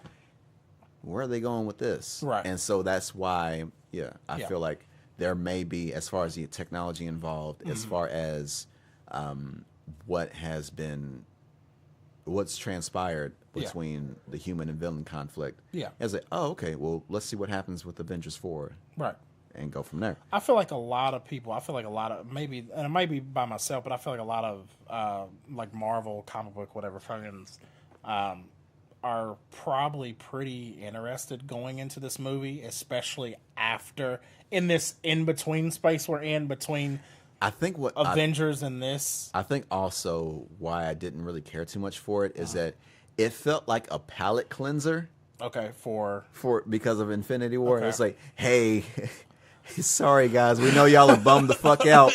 Where are they going with this? Right. And so that's why, I feel like there may be, as far as the technology involved, as far as what's transpired between the human and villain conflict. Yeah. It's like, oh, okay, well, let's see what happens with Avengers 4. Right. And go from there. I feel like a lot of people, maybe, and it might be by myself, but I feel like a lot of, like, Marvel, comic book, whatever, fans, are probably pretty interested going into this movie, especially in this in-between space we're in between I think Avengers and this. I think also why I didn't really care too much for it is that it felt like a palate cleanser. Okay, because of Infinity War. Okay. It's like, hey, sorry guys, we know y'all are bummed the fuck out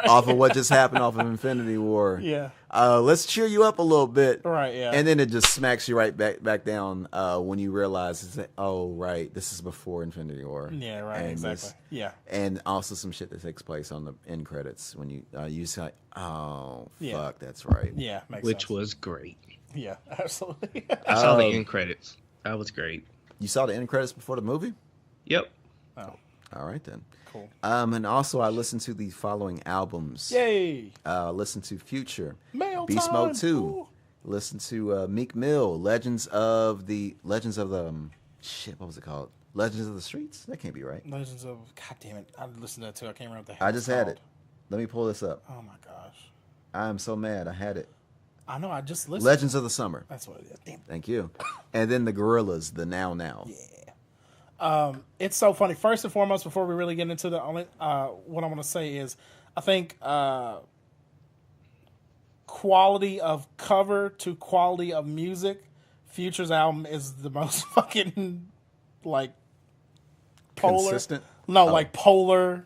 off of what just happened off of Infinity War. Yeah. Let's cheer you up a little bit. Right, yeah. And then it just smacks you right back down when you realize it's like, oh, right, this is before Infinity War. Yeah, right, and exactly. Yeah. And also some shit that takes place on the end credits when you just like, oh, fuck, that's right. Yeah, makes Which sense. was great. Yeah, absolutely. I saw the end credits. That was great. You saw the end credits before the movie? Yep. Oh, All right then. cool. And also I listened to the following albums. Yay! Listen to Future, Mail Beastmode time. 2. Ooh. Listen to Meek Mill, Legends of the shit. What was it called? Legends of the Streets. That can't be right. Legends of God damn it! I listened to that too. I can't remember what the hell I it's just had called. it. Let me pull this up. Oh my gosh! I am so mad. I had it. I know. I just listened. Legends of the Summer. That's what it is. Damn. Thank you. And then the Gorillaz, the Now Now. Yeah. It's so funny. First and foremost, before we really get into the only, what I want to say is, I think quality of cover to quality of music, Future's album is the most fucking like polar. Consistent? No, Oh. like polar.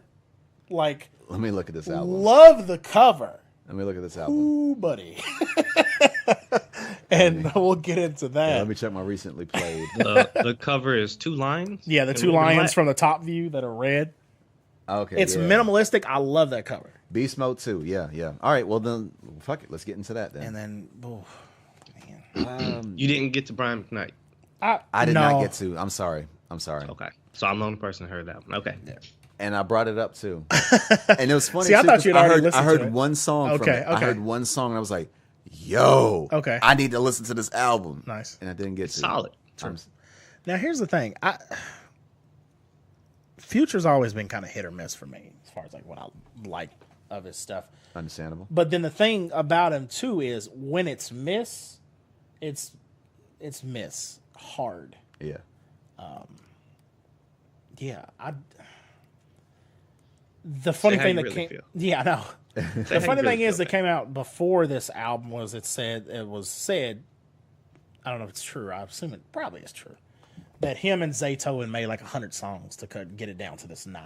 Like Let me look at this album. love the cover. Let me look at this album. Ooh, buddy. And we'll get into that. Let me check my recently played. The cover is 2 lions. Yeah, the 2 lions from the top view that are red. Okay. It's yeah. minimalistic. I love that cover. Beast Mode 2. Yeah, yeah. All right, well then, fuck it. Let's get into that then. And then, oh, man. You didn't get to Brian McKnight. I did no. not get to. I'm sorry. Okay, so I'm the only person who heard that one. Okay. Yeah. And I brought it up too. And it was funny. See, I too, thought you'd 'cause already listened I heard to it. one song from Okay, it. I okay. heard one song and I was like, yo, Okay. I need to listen to this album. Nice. And I didn't get to. Solid. Now, here's the thing. Future's always been kind of hit or miss for me as far as like what I like of his stuff. Understandable. But then the thing about him too is when it's miss, it's miss hard. Yeah. Yeah, the funny how thing you that really came. feel. Yeah, I know. The how funny you thing really is feel, that came out before this album was it was said. I don't know if it's true. I assume it probably is true. That him and Zaytoven made like 100 songs to get it down to this 9,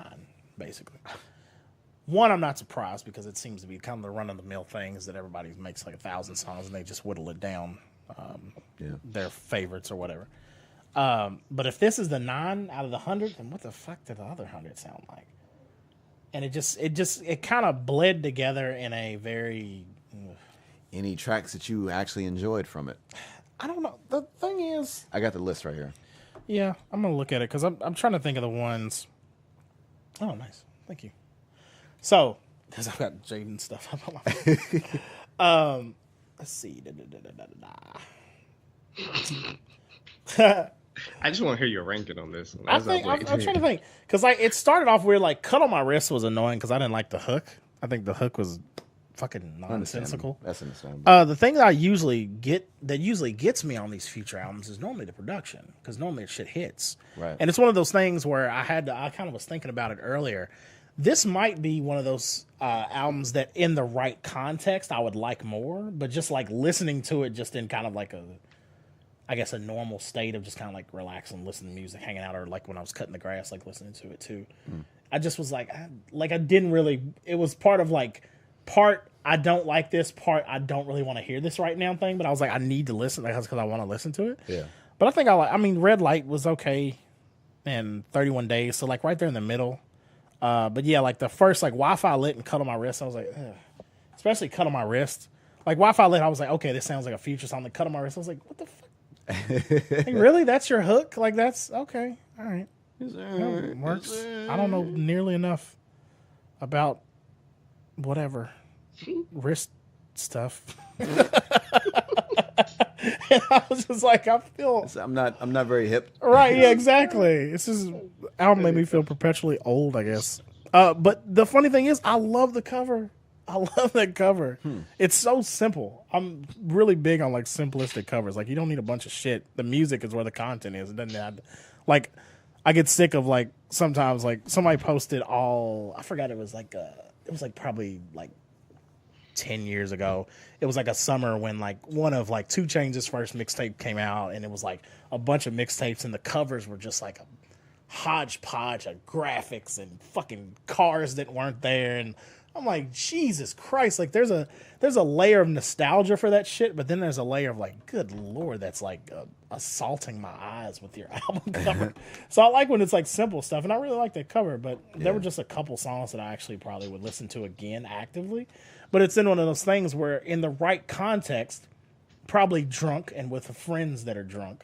basically. One, I'm not surprised because it seems to be kind of the run-of-the-mill things that everybody makes like 1,000 songs and they just whittle it down, their favorites or whatever. But if this is the 9 out of the 100, then what the fuck did the other 100 sound like? And it kind of bled together in a very. Any tracks that you actually enjoyed from it? I don't know. The thing is, I got the list right here. yeah, I'm gonna look at it because I'm trying to think of the ones. Oh, nice, thank you. So, because I've got Jaden stuff up on my phone. Let's see. I just want to hear your ranking on this one. I'm trying to think because like it started off weird. Like "Cut on My Wrist" was annoying because I didn't like the hook. I think the hook was fucking nonsensical. That's understandable. The thing that usually gets me on these Future albums is normally the production because normally shit hits. Right. And it's one of those things where I kind of was thinking about it earlier. This might be one of those albums that in the right context I would like more, but just like listening to it just in kind of like a normal state of just kind of like relaxing, listening to music, hanging out, or like when I was cutting the grass, like listening to it too. I just was like, I didn't really, it was part I don't like this, part I don't really want to hear this right now thing, but I was like, I need to listen because I want to listen to it. Yeah. But I think Red Light was okay and 31 Days, so like right there in the middle. But yeah, like the first like Wi-Fi Lit and Cut on My Wrist, I was like, ugh. Especially Cut on My Wrist. Like Wi-Fi Lit, I was like, okay, this sounds like a Future song. Like Cut on My Wrist, I was like, what the fuck? Like, really? That's your hook? Like that's okay. All right. That works. I don't know nearly enough about whatever wrist stuff. And I was just like, I'm not very hip. right. Yeah, exactly. This is album made me feel perpetually old, I guess. But the funny thing is, I love the cover. I love that cover. It's so simple. I'm really big on like simplistic covers. Like you don't need a bunch of shit. The music is where the content is. It doesn't have, like, I get sick of like sometimes like somebody posted I forgot it was like probably like 10 years ago. It was like a summer when like one of like 2 Chainz's first mixtape came out, and it was like a bunch of mixtapes, and the covers were just like a hodgepodge of graphics and fucking cars that weren't there, and I'm like, Jesus Christ, like there's a layer of nostalgia for that shit, but then there's a layer of like, good Lord, that's like assaulting my eyes with your album cover. So I like when it's like simple stuff, and I really like that cover, but there were just a couple songs that I actually probably would listen to again actively. But it's in one of those things where in the right context, probably drunk and with friends that are drunk,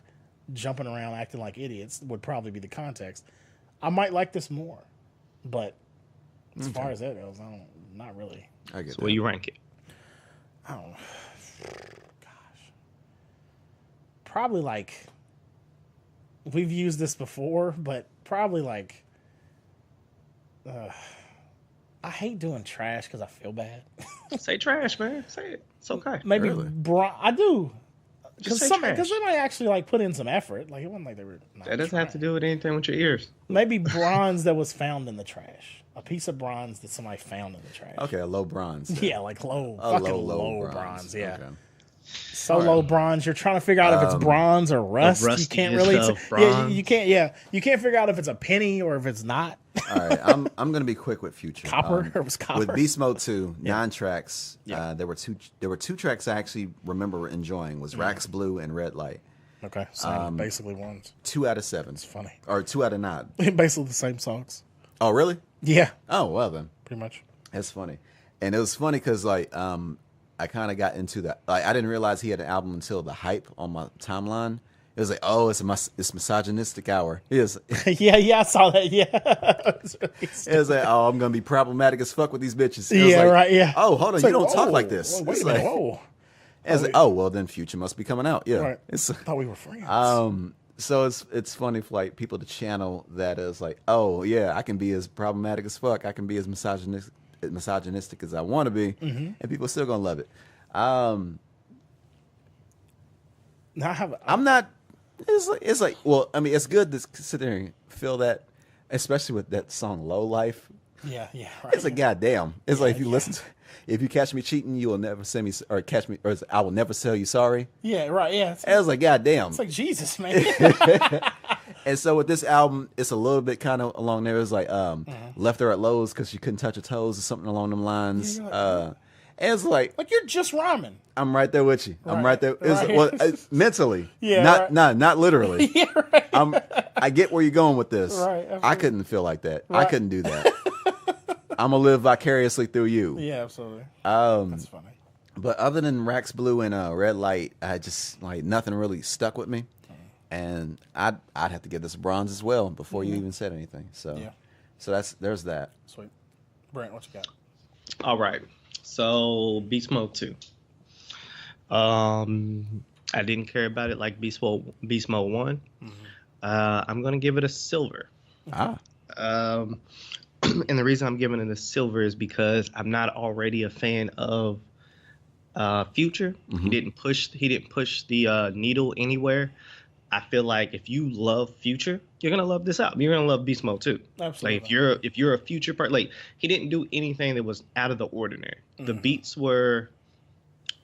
jumping around acting like idiots would probably be the context. I might like this more, but as far as that goes, not really. I get So that. where you rank it? I don't know. Gosh. Probably like, we've used this before, but probably like, I hate doing trash because I feel bad. Say trash, man. Say it. It's okay. Maybe Really? I do. Just Because say trash. they might actually like put in some effort. Like it wasn't like they were. That doesn't have to do with anything with your ears. Maybe bronze that was found in the trash. A piece of bronze that somebody found in the trash. Okay, a low bronze. then. Yeah, like low, A fucking low bronze. bronze. Yeah. Okay. So low bronze, you're trying to figure out if it's bronze or rust. You can't really. bronze. You can't. Yeah, you can't figure out if it's a penny or if it's not. All right, I'm gonna be quick with Future. Copper or was copper? With Beast Mode 2, 9 tracks. There were two tracks I actually remember enjoying. Was Rax Blue and Red Light. Okay, same, basically ones. 2 out of 7. It's funny. Or 2 out of 9. Basically the same songs. Oh really? Yeah, Oh well then. pretty much. That's funny. And it was funny because like I kind of got into that. Like I didn't realize he had an album until the hype on my timeline. It was like, oh, it's misogynistic hour. It was, yeah, I saw that. Yeah, it was like, oh, I'm gonna be problematic as fuck with these bitches. It was yeah, like, right. Yeah. Oh, hold on, It's you like, don't talk whoa, like this. whoa, wait It's a minute. like, Whoa. it's like, oh, well, then Future must be coming out. Yeah. Right. It's, I thought we were friends. so it's funny for like people to channel that as like, oh yeah, I can be as problematic as fuck. I can be as misogynistic as I want to be, and people are still gonna love it. Now I'm not. It's like well, I mean, it's good to sit there and feel that, especially with that song "Low Life." yeah, right. It's like goddamn. It's like if you listen to, if you catch me cheating, you will never send me or catch me or I will never tell you sorry. Yeah, right. Yeah, And it's like goddamn. it's like Jesus, man. And so with this album, it's a little bit kind of along there. It's like left her at Lowe's because she couldn't touch her toes or something along them lines. Yeah, you're like, and it's like like you're just rhyming. I'm right there with you. I'm Right, right there. It's, right. well, mentally, Yeah, not right. not literally. Yeah, right. I get where you're going with this. Right, I absolutely. couldn't feel like that. I Right. couldn't do that. I'm gonna live vicariously through you. Yeah, absolutely. That's funny. But other than Rax Blue and Red Light, I just like nothing really stuck with me, and I'd have to give this a bronze as well before you even said anything. So, Yeah. so there's that. Sweet. Brent, what you got? All right. So Beast Mode 2. I didn't care about it like Beast Mode 1. I'm gonna give it a silver. And the reason I'm giving it a silver is because I'm not already a fan of Future. He didn't push the needle anywhere. I feel like if you love Future, you're gonna love this album. You're gonna love Beast Mode 2. Absolutely. Like if you're a Future part, like he didn't do anything that was out of the ordinary. The beats were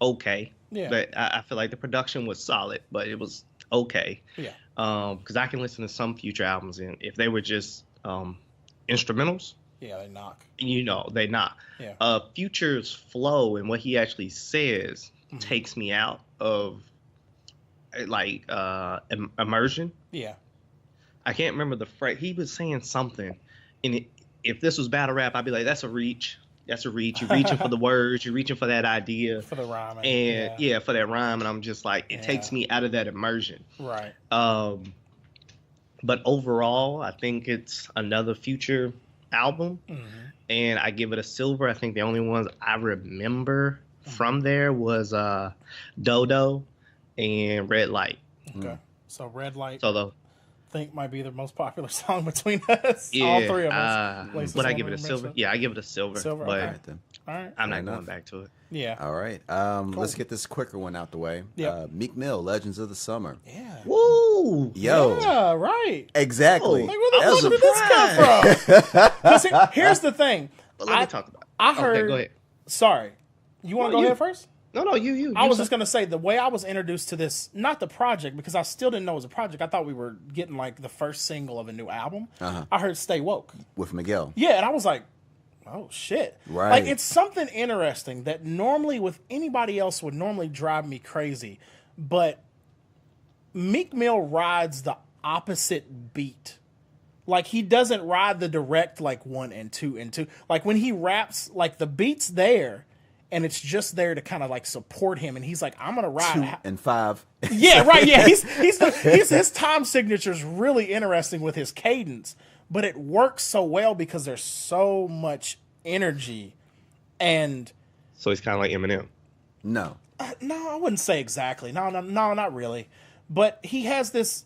okay. Yeah. But I feel like the production was solid, but it was okay. Yeah. Because I can listen to some Future albums, and if they were just instrumentals, Yeah, they knock. they not. Yeah. Future's flow and what he actually says takes me out of like immersion. Yeah. I can't remember the phrase. He was saying something, and if this was battle rap, I'd be like, that's a reach. That's a reach. You're reaching for the words. You're reaching for that idea. For the rhyming. And yeah, for that rhyme. And I'm just like, it takes me out of that immersion. Right. But overall, I think it's another Future album. And I give it a silver. I think the only ones I remember from there was Dodo and Red Light. Okay. So Red Light, So I think might be the most popular song between us. yeah, All three of us. Places would I on give it the a silver? mix. Yeah, I give it a silver. Silver, But okay. All right then. All right. I'm not Fair going enough. back to it. Yeah. All right. Let's get this quicker one out the way. Yep. Meek Mill, Legends of the Summer. Yeah. Woo! Yo. Yeah, right. Exactly. Like, where the That fuck was did this come from? 'Cause here's the thing. But let me talk about it. I heard. Okay, go ahead. Sorry. You want to No, go you- ahead first? No, you. I was just going to say, the way I was introduced to this, not the project, because I still didn't know it was a project. I thought we were getting like the first single of a new album. I heard Stay Woke. with Miguel. Yeah, and I was like, oh shit. Right. Like, it's something interesting that normally with anybody else would normally drive me crazy. But Meek Mill rides the opposite beat. Like, he doesn't ride the direct, like, 1 and 2 and 2. Like, when he raps, like, the beat's there, and it's just there to kind of, like, support him. And he's like, I'm going to ride. 2 and 5. Yeah, right. Yeah, his time signature's really interesting with his cadence. but it works so well because there's so much energy, and So he's kind of like Eminem. No. No, I wouldn't say exactly. No, not really. But he has this.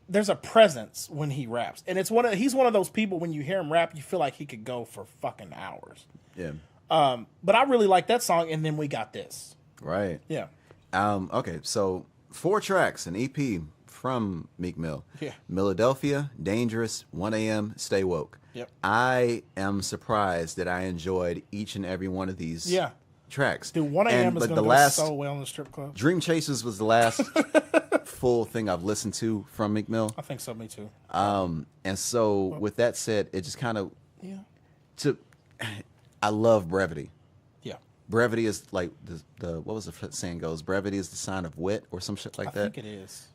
There's a presence when he raps, and he's one of those people when you hear him rap, you feel like he could go for fucking hours. Yeah. But I really like that song, and then we got this. Right. Yeah. Okay, so 4 tracks, an EP from Meek Mill. Yeah. Philadelphia, Dangerous, 1 a.m., Stay Woke. Yep. I am surprised that I enjoyed each and every one of these tracks. Dude, 1 a.m. is going to go so well in the strip club. Dream Chasers was the last full thing I've listened to from Meek Mill. I think so, me too. And so with that said, it just kind of... I love brevity. Yeah. Brevity is like the what was the saying goes? Brevity is the sign of wit or some shit like that. I think it is.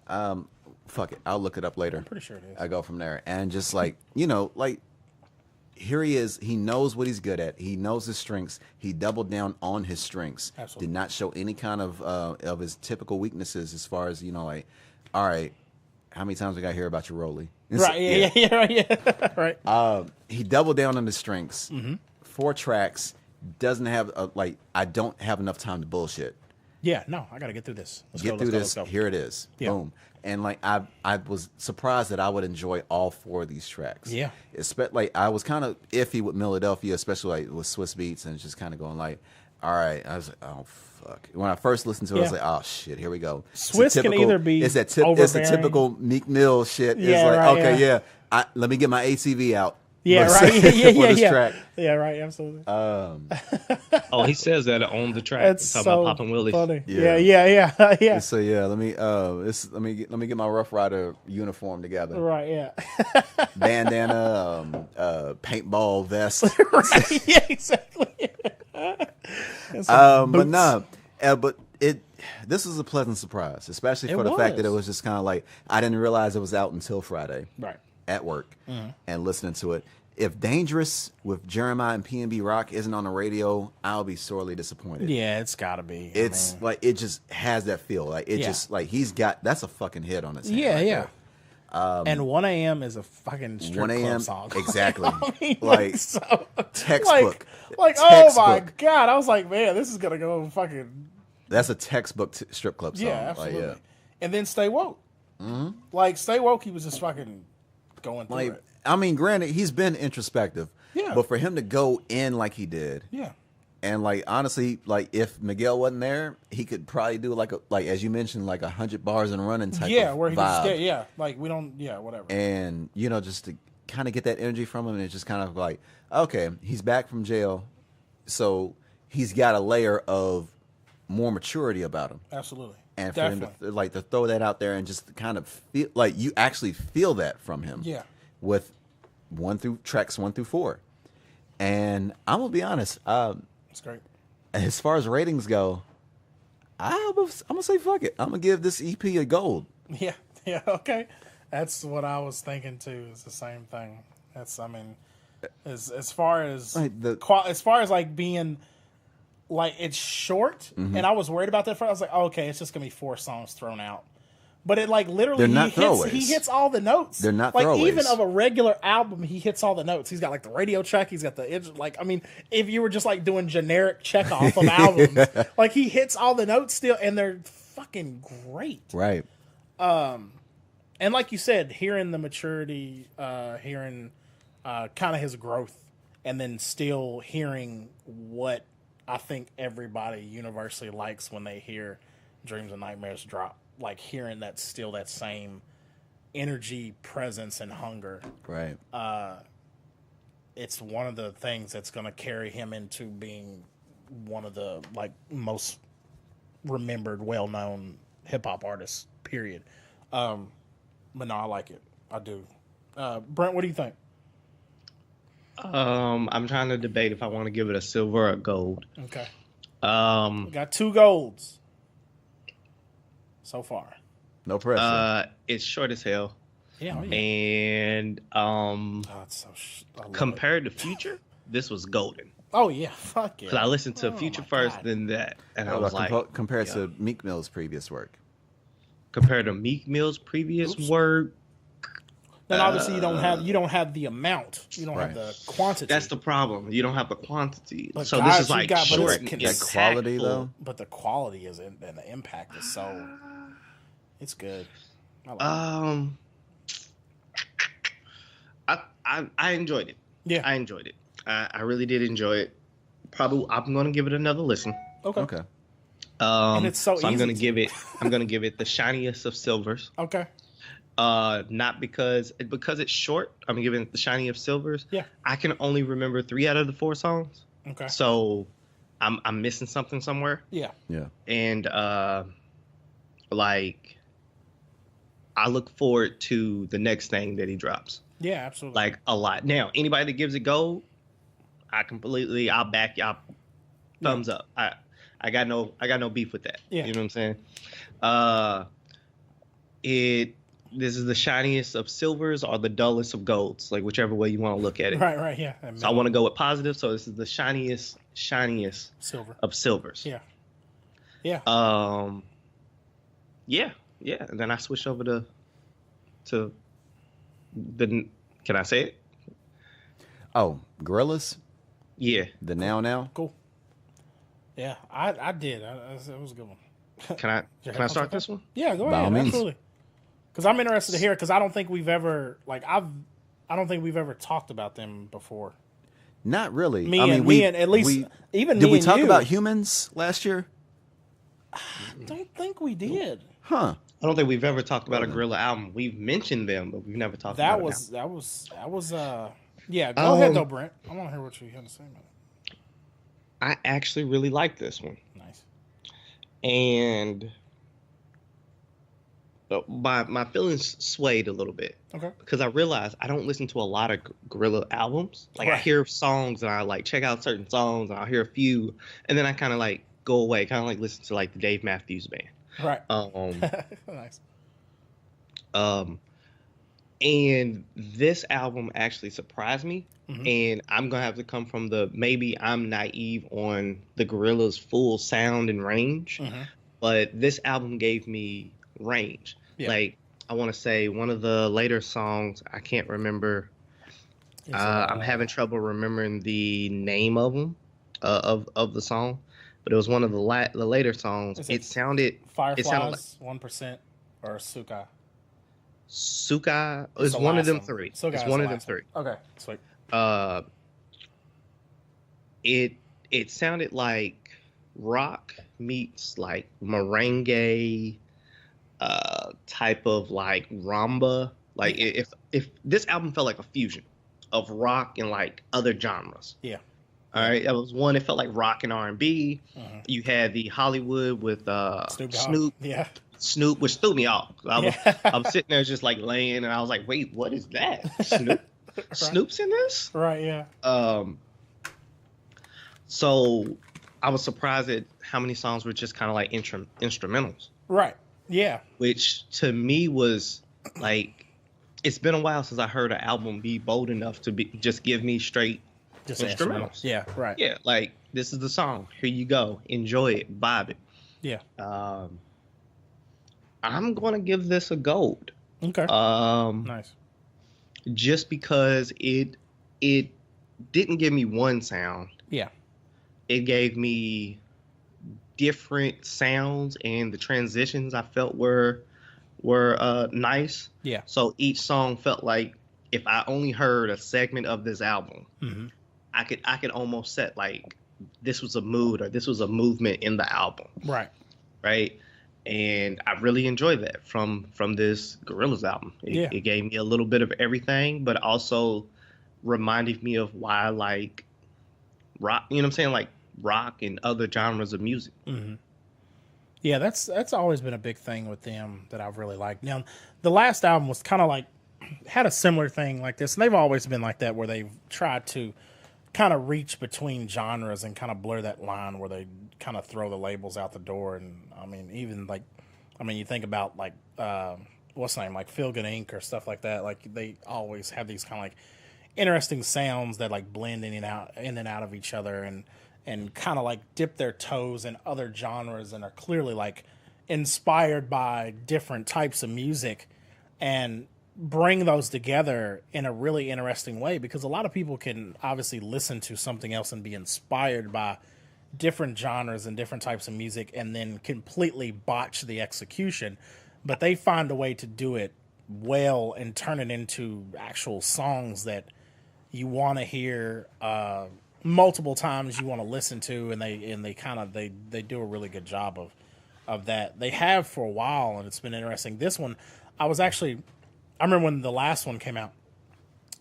Fuck it. I'll look it up later. I'm pretty sure it is. I go from there. And just like, like here he is. He knows what he's good at. He knows his strengths. He doubled down on his strengths. Absolutely. Did not show any kind of his typical weaknesses as far as, like, all right, how many times we got to hear about your Rolly? Right. Yeah. Right. He doubled down on his strengths. Mm-hmm. 4 tracks. Doesn't have I don't have enough time to bullshit. Yeah, no, I got to get through this. Let's go. Here it is. Yeah. Boom. And like I was surprised that I would enjoy all 4 of these tracks. Yeah. Like I was kind of iffy with Philadelphia, especially like with Swiss Beats, and just kind of going like, all right. I was like, oh fuck. When I first listened to it, I was like, oh shit, here we go. Swiss can either be it's a typical Meek Mill shit. Yeah, it's like, right, okay, yeah. Let me get my ACV out. Yeah, right. Yeah. Track. Yeah, right. Absolutely. Oh, he says that on the track. That's talking so about popping willies. funny. Yeah. Yeah. So yeah, let me get my Rough Rider uniform together. Right. Yeah. Bandana, paintball vest. Right. Yeah. Exactly. But no, but this was a pleasant surprise, especially for the fact that it was just kind of like I didn't realize it was out until Friday. Right. At work and listening to it. If Dangerous with Jeremiah and PNB Rock isn't on the radio, I'll be sorely disappointed. Yeah, it's got to be. Like it just has that feel. Like it just like that's a fucking hit on its hand. Yeah. And 1 a.m. is a fucking strip club song. Exactly. I mean, like so, textbook. Like oh my god, I was like, man, this is gonna go fucking. That's a textbook strip club song. Yeah, absolutely. Like, And then Stay Woke. Mm-hmm. Like Stay Woke, he was just fucking going through it. I mean, granted, he's been introspective. Yeah. But for him to go in like he did. Yeah. And like honestly, like if Miguel wasn't there, he could probably do like as you mentioned, like 100 bars and running type. Yeah, of where he vibe. could just like we don't, whatever. And just to kind of get that energy from him, and it's just kind of like, okay, he's back from jail, so he's got a layer of more maturity about him. Absolutely. And for him to throw that out there and just kind of feel like you actually feel that from him. Yeah. With tracks 1 through 4, and I'm gonna be honest. That's great. As far as ratings go, I'm gonna say fuck it. I'm gonna give this EP a gold. Yeah. Okay. That's what I was thinking too. It's the same thing. That's as far as as far as like being like it's short, and I was worried about that. I was like, okay, it's just gonna be 4 songs thrown out. But it like literally he hits all the notes. They're not like throwaways. Even of a regular album, he hits all the notes. He's got like the radio check. He's got the if you were just like doing generic check off of albums, like he hits all the notes still, and they're fucking great. Right. And like you said, hearing the maturity, hearing kind of his growth, and then still hearing what I think everybody universally likes when they hear Dreams and Nightmares drop. Like hearing that same energy, presence, and hunger. Right. It's one of the things that's going to carry him into being one of the like most remembered, well-known hip-hop artists, period. But no, I like it. I do. Brent, what do you think? I'm trying to debate if I want to give it a silver or a gold. Okay. We got 2 golds so far. No pressure. It's short as hell. Yeah. And it's so compared to Future, this was golden. Oh yeah, fuck yeah. Because I listened to Future first, then that, and I was like, compared to Meek Mill's previous work. Compared to Meek Mill's previous work, then obviously you don't have the amount, you don't have the quantity. That's the problem. You don't have the quantity. But so guys, this is like short and that quality though. But the quality is and the impact is so. It's good. I enjoyed it. Yeah, I enjoyed it. I really did enjoy it. Probably I'm gonna give it another listen. Okay. And it's so easy. I'm gonna give it the shiniest of silvers. Okay. Not because it's short. I'm giving it the shiny of silvers. Yeah. I can only remember 3 out of the 4 songs. Okay. So I'm missing something somewhere. Yeah. Yeah. And like I look forward to the next thing that he drops. Yeah, absolutely. Like a lot. Now, anybody that gives it gold, I'll back y'all. Thumbs up. I got no beef with that. Yeah. You know what I'm saying? This is the shiniest of silvers or the dullest of golds, like whichever way you want to look at it. Right, yeah. So I want to go with positive. So this is the shiniest silver of silvers. Yeah. Yeah. And then I switch over to the. Can I say it? Oh, Gorillaz. Yeah. The now. Cool. Yeah, I did. It was a good one. Can I start this one? Yeah, go By all ahead. means. Absolutely. Because I'm interested to hear. Because I don't think we've ever talked about them before. Not really. Me and at least even did me we and talk you. about humans last year? I don't think we did. Huh. I don't think we've ever talked about a Gorilla album. We've mentioned them, but we've never talked about it. That was. Yeah, go ahead though, Brent. I want to hear what you had to say about it. I actually really like this one. Nice. And my feelings swayed a little bit. Okay. Because I realized I don't listen to a lot of Gorilla albums. Like I hear songs and I like check out certain songs and I'll hear a few and then I kind of like go away, kind of like listen to like the Dave Matthews Band. Right. Nice. And this album actually surprised me. Mm-hmm. And I'm going to have to come from maybe I'm naive on the Gorillaz' full sound and range. Mm-hmm. But this album gave me range. Yeah. Like, I want to say one of the later songs, I can't remember. I'm having trouble remembering the name of them, of the song. But it was one of the later songs. It sounded... Fireflies, it sounded like 1%, or Sukai? Sukai is one of them 3. It's one of them 3. Okay, sweet. It sounded like rock meets like merengue, type of like rumba. Like if this album felt like a fusion of rock and like other genres. Yeah. All right, that was one. It felt like rock and R&B. Mm-hmm. You had the Hollywood with Snoop. Yeah. Snoop, which threw me off. I was sitting there just like laying, and I was like, "Wait, what is that? Snoop? Right. Snoop's in this?" Right. Yeah. So I was surprised at how many songs were just kind of like instrumentals. Right. Yeah. Which to me was like, it's been a while since I heard an album be bold enough to just give me straight. Just instrumentals. Yeah, right. Yeah, like this is the song. Here you go. Enjoy it. Vibe it. Yeah. I'm gonna give this a gold. Okay. Nice. Just because it didn't give me one sound. Yeah. It gave me different sounds, and the transitions I felt were nice. Yeah. So each song felt like if I only heard a segment of this album. Mm-hmm. I could almost set like this was a mood or this was a movement in the album. Right. Right. And I really enjoyed that from this Gorillaz album. It gave me a little bit of everything, but also reminded me of why I like rock, you know what I'm saying? Like rock and other genres of music. Mm-hmm. Yeah, that's always been a big thing with them that I've really liked. Now, the last album was kind of like, had a similar thing like this, and they've always been like that where they've tried to kind of reach between genres and kind of blur that line where they kind of throw the labels out the door. And I mean, even like, you think about like what's the name, like Feel Good Inc. or stuff like that. Like they always have these kind of like interesting sounds that like blend in and out of each other and kind of like dip their toes in other genres and are clearly like inspired by different types of music. And bring those together in a really interesting way, because a lot of people can obviously listen to something else and be inspired by different genres and different types of music and then completely botch the execution, but they find a way to do it well and turn it into actual songs that you want to hear multiple times, you want to listen to, and they do a really good job of that. They have for a while, and it's been interesting. This one, I remember when the last one came out,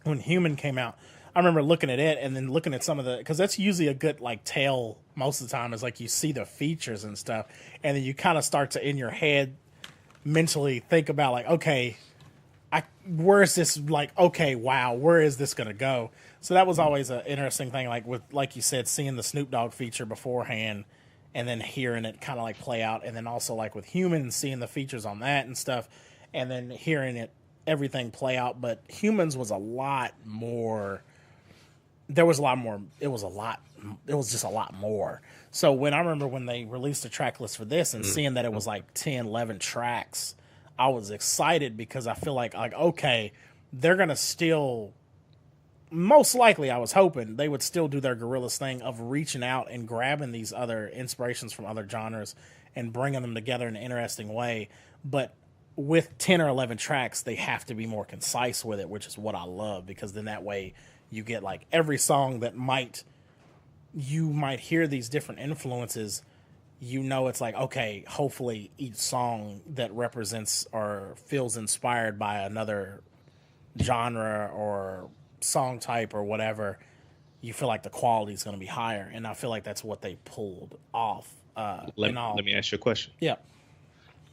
when Human came out, I remember looking at it and then looking at some of the, because that's usually a good like tell most of the time, is like you see the features and stuff, and then you kind of start to in your head mentally think about like, okay, where is this, like, okay, wow, where is this gonna go? So that was always an interesting thing, like with, like you said, seeing the Snoop Dogg feature beforehand and then hearing it kind of like play out, and then also like with Humans, seeing the features on that and stuff, and then hearing it everything play out. But Humans was a lot more. There was a lot more. It was just a lot more. So when I remember when they released the track list for this and seeing that it was like 10, 11 tracks, I was excited because I feel like okay, they're gonna still, most likely, I was hoping they would still do their Gorillaz thing of reaching out and grabbing these other inspirations from other genres and bringing them together in an interesting way. But with 10 or 11 tracks, they have to be more concise with it, which is what I love, because then that way you get like every song that you might hear these different influences. You know, it's like, okay, hopefully each song that represents or feels inspired by another genre or song type or whatever, you feel like the quality is going to be higher. And I feel like that's what they pulled off. Let me ask you a question. Yeah.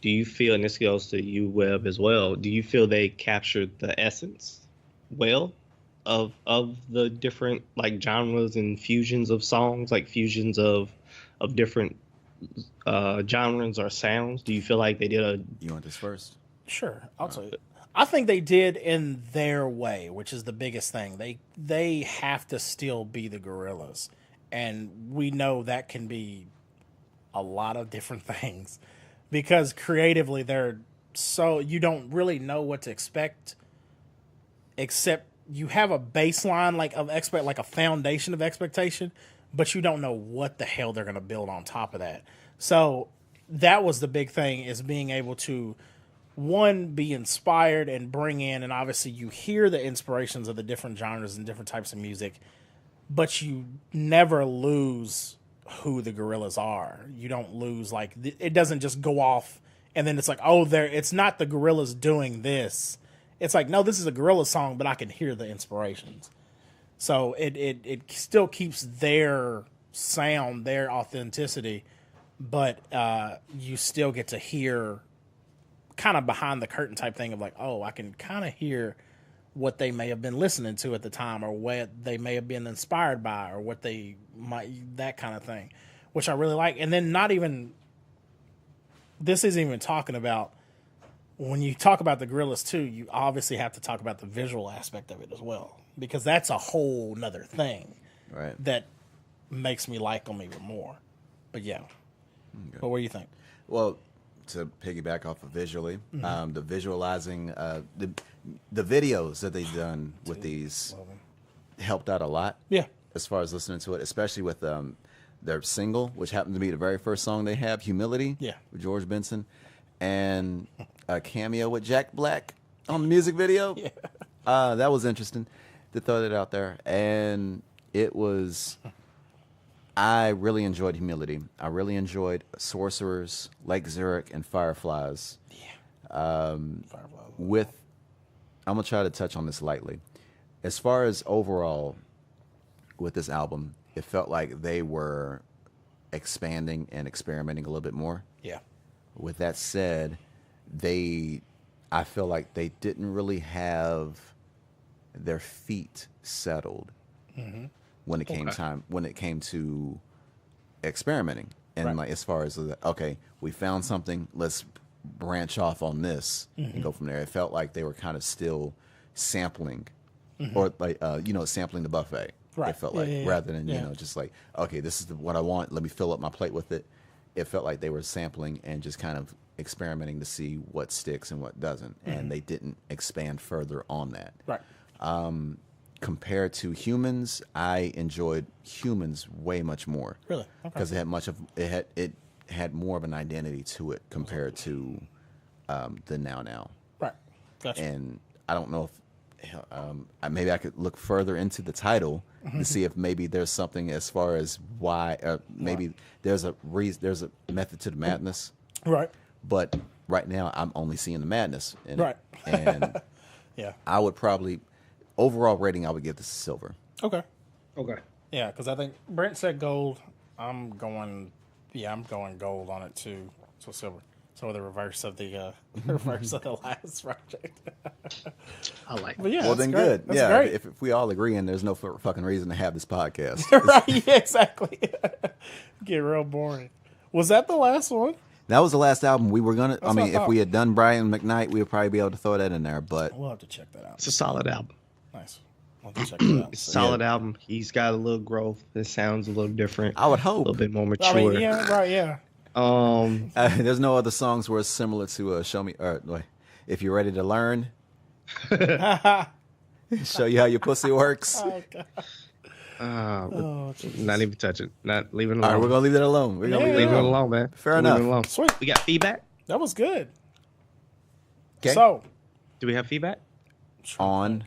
Do you feel, and this goes to you, Webb, as well, do you feel they captured the essence well of the different like genres and fusions of songs, like fusions of different genres or sounds? Do you feel like they did You want this first? Sure, I'll tell you. I think they did in their way, which is the biggest thing. They have to still be the Gorillaz, and we know that can be a lot of different things, because creatively they're so, you don't really know what to expect, except you have a baseline like a foundation of expectation, but you don't know what the hell they're going to build on top of that. So that was the big thing, is being able to, one, be inspired and bring in, and obviously you hear the inspirations of the different genres and different types of music, but you never lose who the Gorillaz are. You don't lose, like, it doesn't just go off and then it's like, oh, it's not the Gorillaz doing this. It's like, no, this is a Gorillaz song, but I can hear the inspirations. So it still keeps their sound, their authenticity, but you still get to hear kind of behind the curtain type thing of like, oh, I can kind of hear what they may have been listening to at the time, or what they may have been inspired by, or what they might, that kind of thing, which I really like. And then this isn't even talking about, when you talk about the Gorillaz too, you obviously have to talk about the visual aspect of it as well, because that's a whole nother thing, right, that makes me like them even more. But yeah. Okay. But what do you think? Well, to piggyback off of visually, the visualizing, the videos that they've done with these helped out a lot. Yeah. As far as listening to it, especially with their single, which happened to be the very first song they have, Humility, with George Benson, and a cameo with Jack Black on the music video. Yeah. That was interesting to throw that out there. And it was, I really enjoyed Humility. I really enjoyed Sorcerers, Lake Zurich, and Fireflies. Yeah. With, I'm going to try to touch on this lightly. As far as overall with this album, it felt like they were expanding and experimenting a little bit more. Yeah. With that said, I feel like they didn't really have their feet settled when it came to experimenting, and like, as far as okay, we found something, let's branch off on this and go from there. It felt like they were kind of still sampling, or like sampling the buffet. Right. It felt like, rather than just like, okay, this is what I want, let me fill up my plate with it. It felt like they were sampling and just kind of experimenting to see what sticks and what doesn't, and they didn't expand further on that. Right. Compared to Humans, I enjoyed Humans way much more. Really? Because it had more of an identity to it compared to the Now. Right. Gotcha. And I don't know if maybe I could look further into the title to see if maybe there's something as far as why maybe there's a method to the madness. Right. But right now I'm only seeing the madness in Right. it. And Yeah. I would probably overall rating I would give this a silver. Okay. Okay. Yeah, because I think Brent said gold. I'm going gold on it too. So silver. So the reverse of the last project. I like But it. yeah, Well, that's then great. good. That's Yeah, great. if we all agree, and there's no fucking reason to have this podcast. Right. Yeah, exactly. Get real boring. Was that the last one? That was the last album we were gonna. That's what I if thought. we had done Brian McKnight, we would probably be able to throw that in there. But We'll have to check that out. It's a solid album. Nice. We'll have to check that out. It's a solid album. He's got a little growth. It sounds a little different. I would A hope little bit more mature. I mean, yeah, right, yeah. there's no other songs where it's similar to Show Me. Or wait, If You're Ready to Learn, show you how your pussy works. Oh, God. Jesus. Not even touch it. Not leaving it All alone. right, we're gonna leave that alone. We're gonna Yeah. leave Leave it it alone. alone, man. Fair Leave enough. it alone. Sweet. We got feedback? That was good. Okay. So, Do we have feedback? On.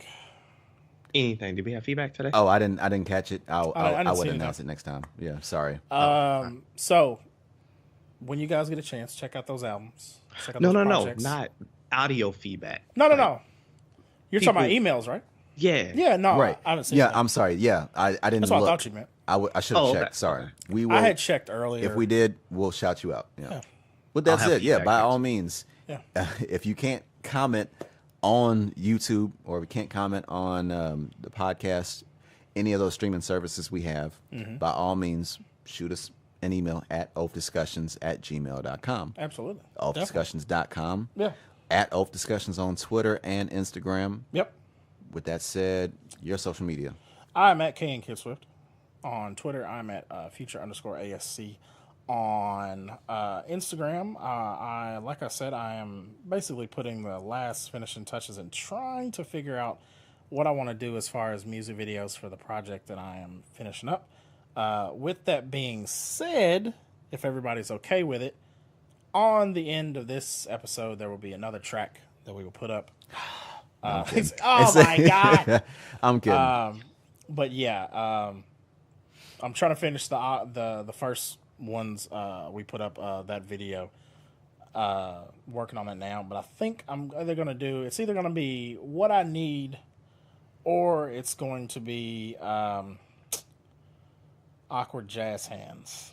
Anything? Did we have feedback today? Oh, I didn't catch it. I I didn't would see it, announce it next time. Yeah, sorry. so when you guys get a chance, check out those albums. Check out No, those no, no. projects. Not audio feedback. No. Like, You're talking about emails, right? Yeah. Yeah, no. Right. I haven't seen Yeah, that. I'm sorry. Yeah, I didn't That's what look. I thought you meant. I should have Oh, checked. okay. Sorry. We will. I had checked earlier. If we did, we'll shout you out. Yeah. Yeah. But that's I'll have it. Yeah, feedback by next all week. means. Yeah. If you can't comment on YouTube or we can't comment on the podcast, any of those streaming services we have, by all means, shoot us an email at oafdiscussions@gmail.com. Absolutely. oafdiscussions.com. Yeah. At oafdiscussions on Twitter and Instagram. Yep. With that said, your social media. I'm at K and Kid Swift. On Twitter, I'm at future_ASC. On Instagram, like I said, I am basically putting the last finishing touches and trying to figure out what I want to do as far as music videos for the project that I am finishing up. With that being said, if everybody's okay with it, on the end of this episode, there will be another track that we will put up. Oh my God. I'm kidding. But yeah, I'm trying to finish the first ones we put up that video. Working on that now, but I think it's either gonna be What I Need, or it's going to be Awkward Jazz Hands.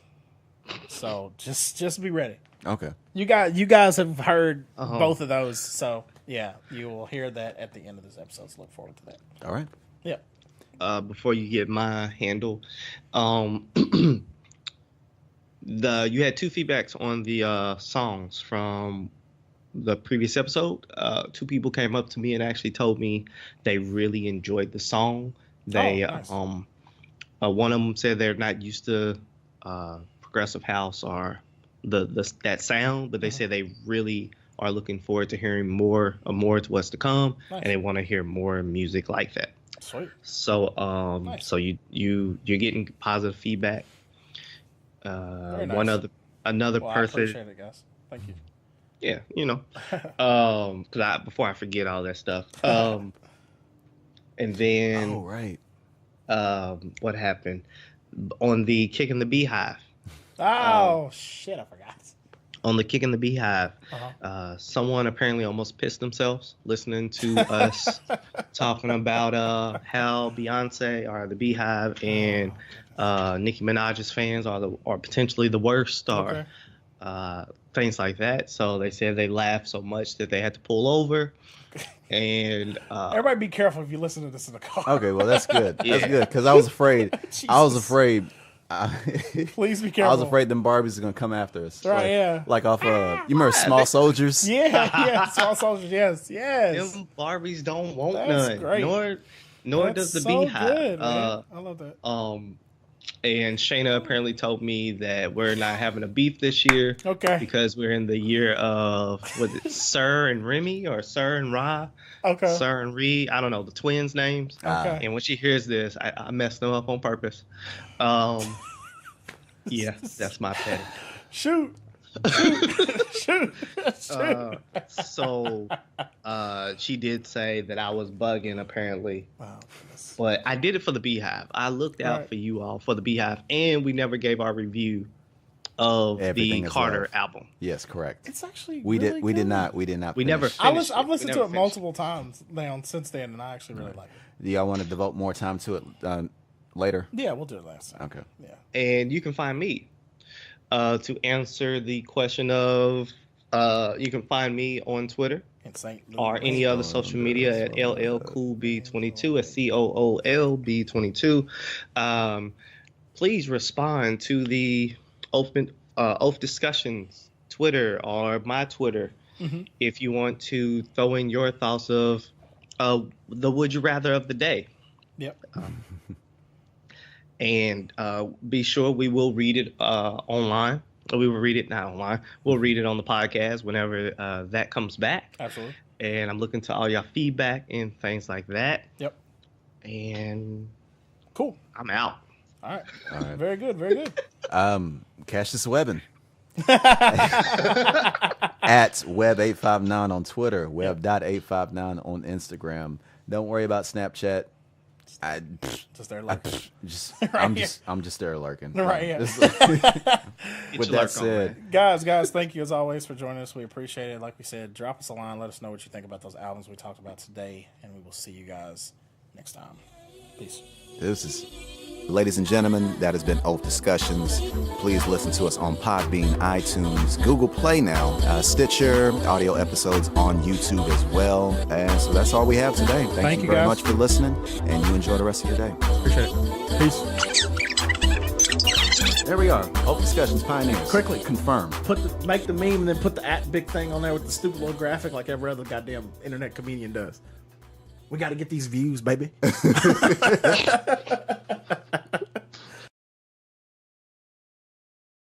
So just be ready. Okay. You guys have heard both of those, so yeah, you will hear that at the end of this episode. So look forward to that. All right. Yep. Before you get my handle, you had two feedbacks on the songs from the previous episode. Two people came up to me and actually told me they really enjoyed the song. They nice. one of them said they're not used to progressive house or that sound, but they said they really are looking forward to hearing more to what's to come, Nice. and they want to hear more music like that. Sweet. So Nice. so you're getting positive feedback. Very nice. Another Well, I person. appreciate it, guys. Thank you. Yeah, before I forget all that stuff. And then Oh, right. what happened on the Kick in the Beehive? Oh shit! I forgot. On the Kick in the Beehive, someone apparently almost pissed themselves listening to us talking about how Beyonce or the Beehive and Nicki Minaj's fans are potentially the worst, or things like that. So they said they laughed so much that they had to pull over. And Everybody, be careful if you listen to this in the car. Okay, well that's good. That's Yeah. good because I was afraid. I was Jesus. afraid. Please be I careful. was afraid them Barbies are gonna come after us. Right, Like, yeah. Like off you remember Small Soldiers? Yeah, Small Soldiers. Yes. them Barbies don't want That's none. great. Nor That's does the so Beehive. good, man. I love that. And Shayna apparently told me that we're not having a beef this year. Okay. Because we're in the year of, was it Sir and Remy or Sir and Ra? Okay. Sir and Ree. I don't know the twins' names. Okay. And when she hears this, I messed them up on purpose. Yeah, that's my petty. Shoot. So she did say that I was bugging apparently. Wow. But I did it for the Beehive. I looked out for you all for the Beehive, and we never gave our review of Everything the is Carter love. album. Yes, correct. It's actually We really did good. not We finish. never finished I've it. listened We to never it finished multiple times now since then, and I actually really like it. Do y'all want to devote more time to it later? Yeah, we'll do it last time. Okay. Yeah. And you can find me to answer the question of you can find me on Twitter In St. Louis. or any other social media at LLCoolB22 at COOLB22. Please respond to the OAF Discussions Twitter or my Twitter if you want to throw in your thoughts of the would you rather of the day. Yep. And be sure we will read it online. Or we will read it not online. We'll read it on the podcast whenever that comes back. Absolutely. And I'm looking to all your feedback and things like that. Yep. And Cool. I'm out. All right. Very good. Very good. Catch this webbing at Webb859 on Twitter, Webb.859 on Instagram. Don't worry about Snapchat. Just there lurking. I'm just there lurking. Right, yeah. With that said, guys, thank you as always for joining us. We appreciate it. Like we said, drop us a line. Let us know what you think about those albums we talked about today, and we will see you guys next time. Peace. deuces. Ladies and gentlemen, that has been OAF Discussions. Please listen to us on Podbean, iTunes, Google Play now, Stitcher, audio episodes on YouTube as well. And so that's all we have today. Thank you very guys. much for listening, and you enjoy the rest of your day. Appreciate it. Peace. There we are. OAF Discussions Pioneers. Quickly. Confirmed. Make the meme and then put the big thing on there with the stupid little graphic like every other goddamn internet comedian does. We got to get these views, baby.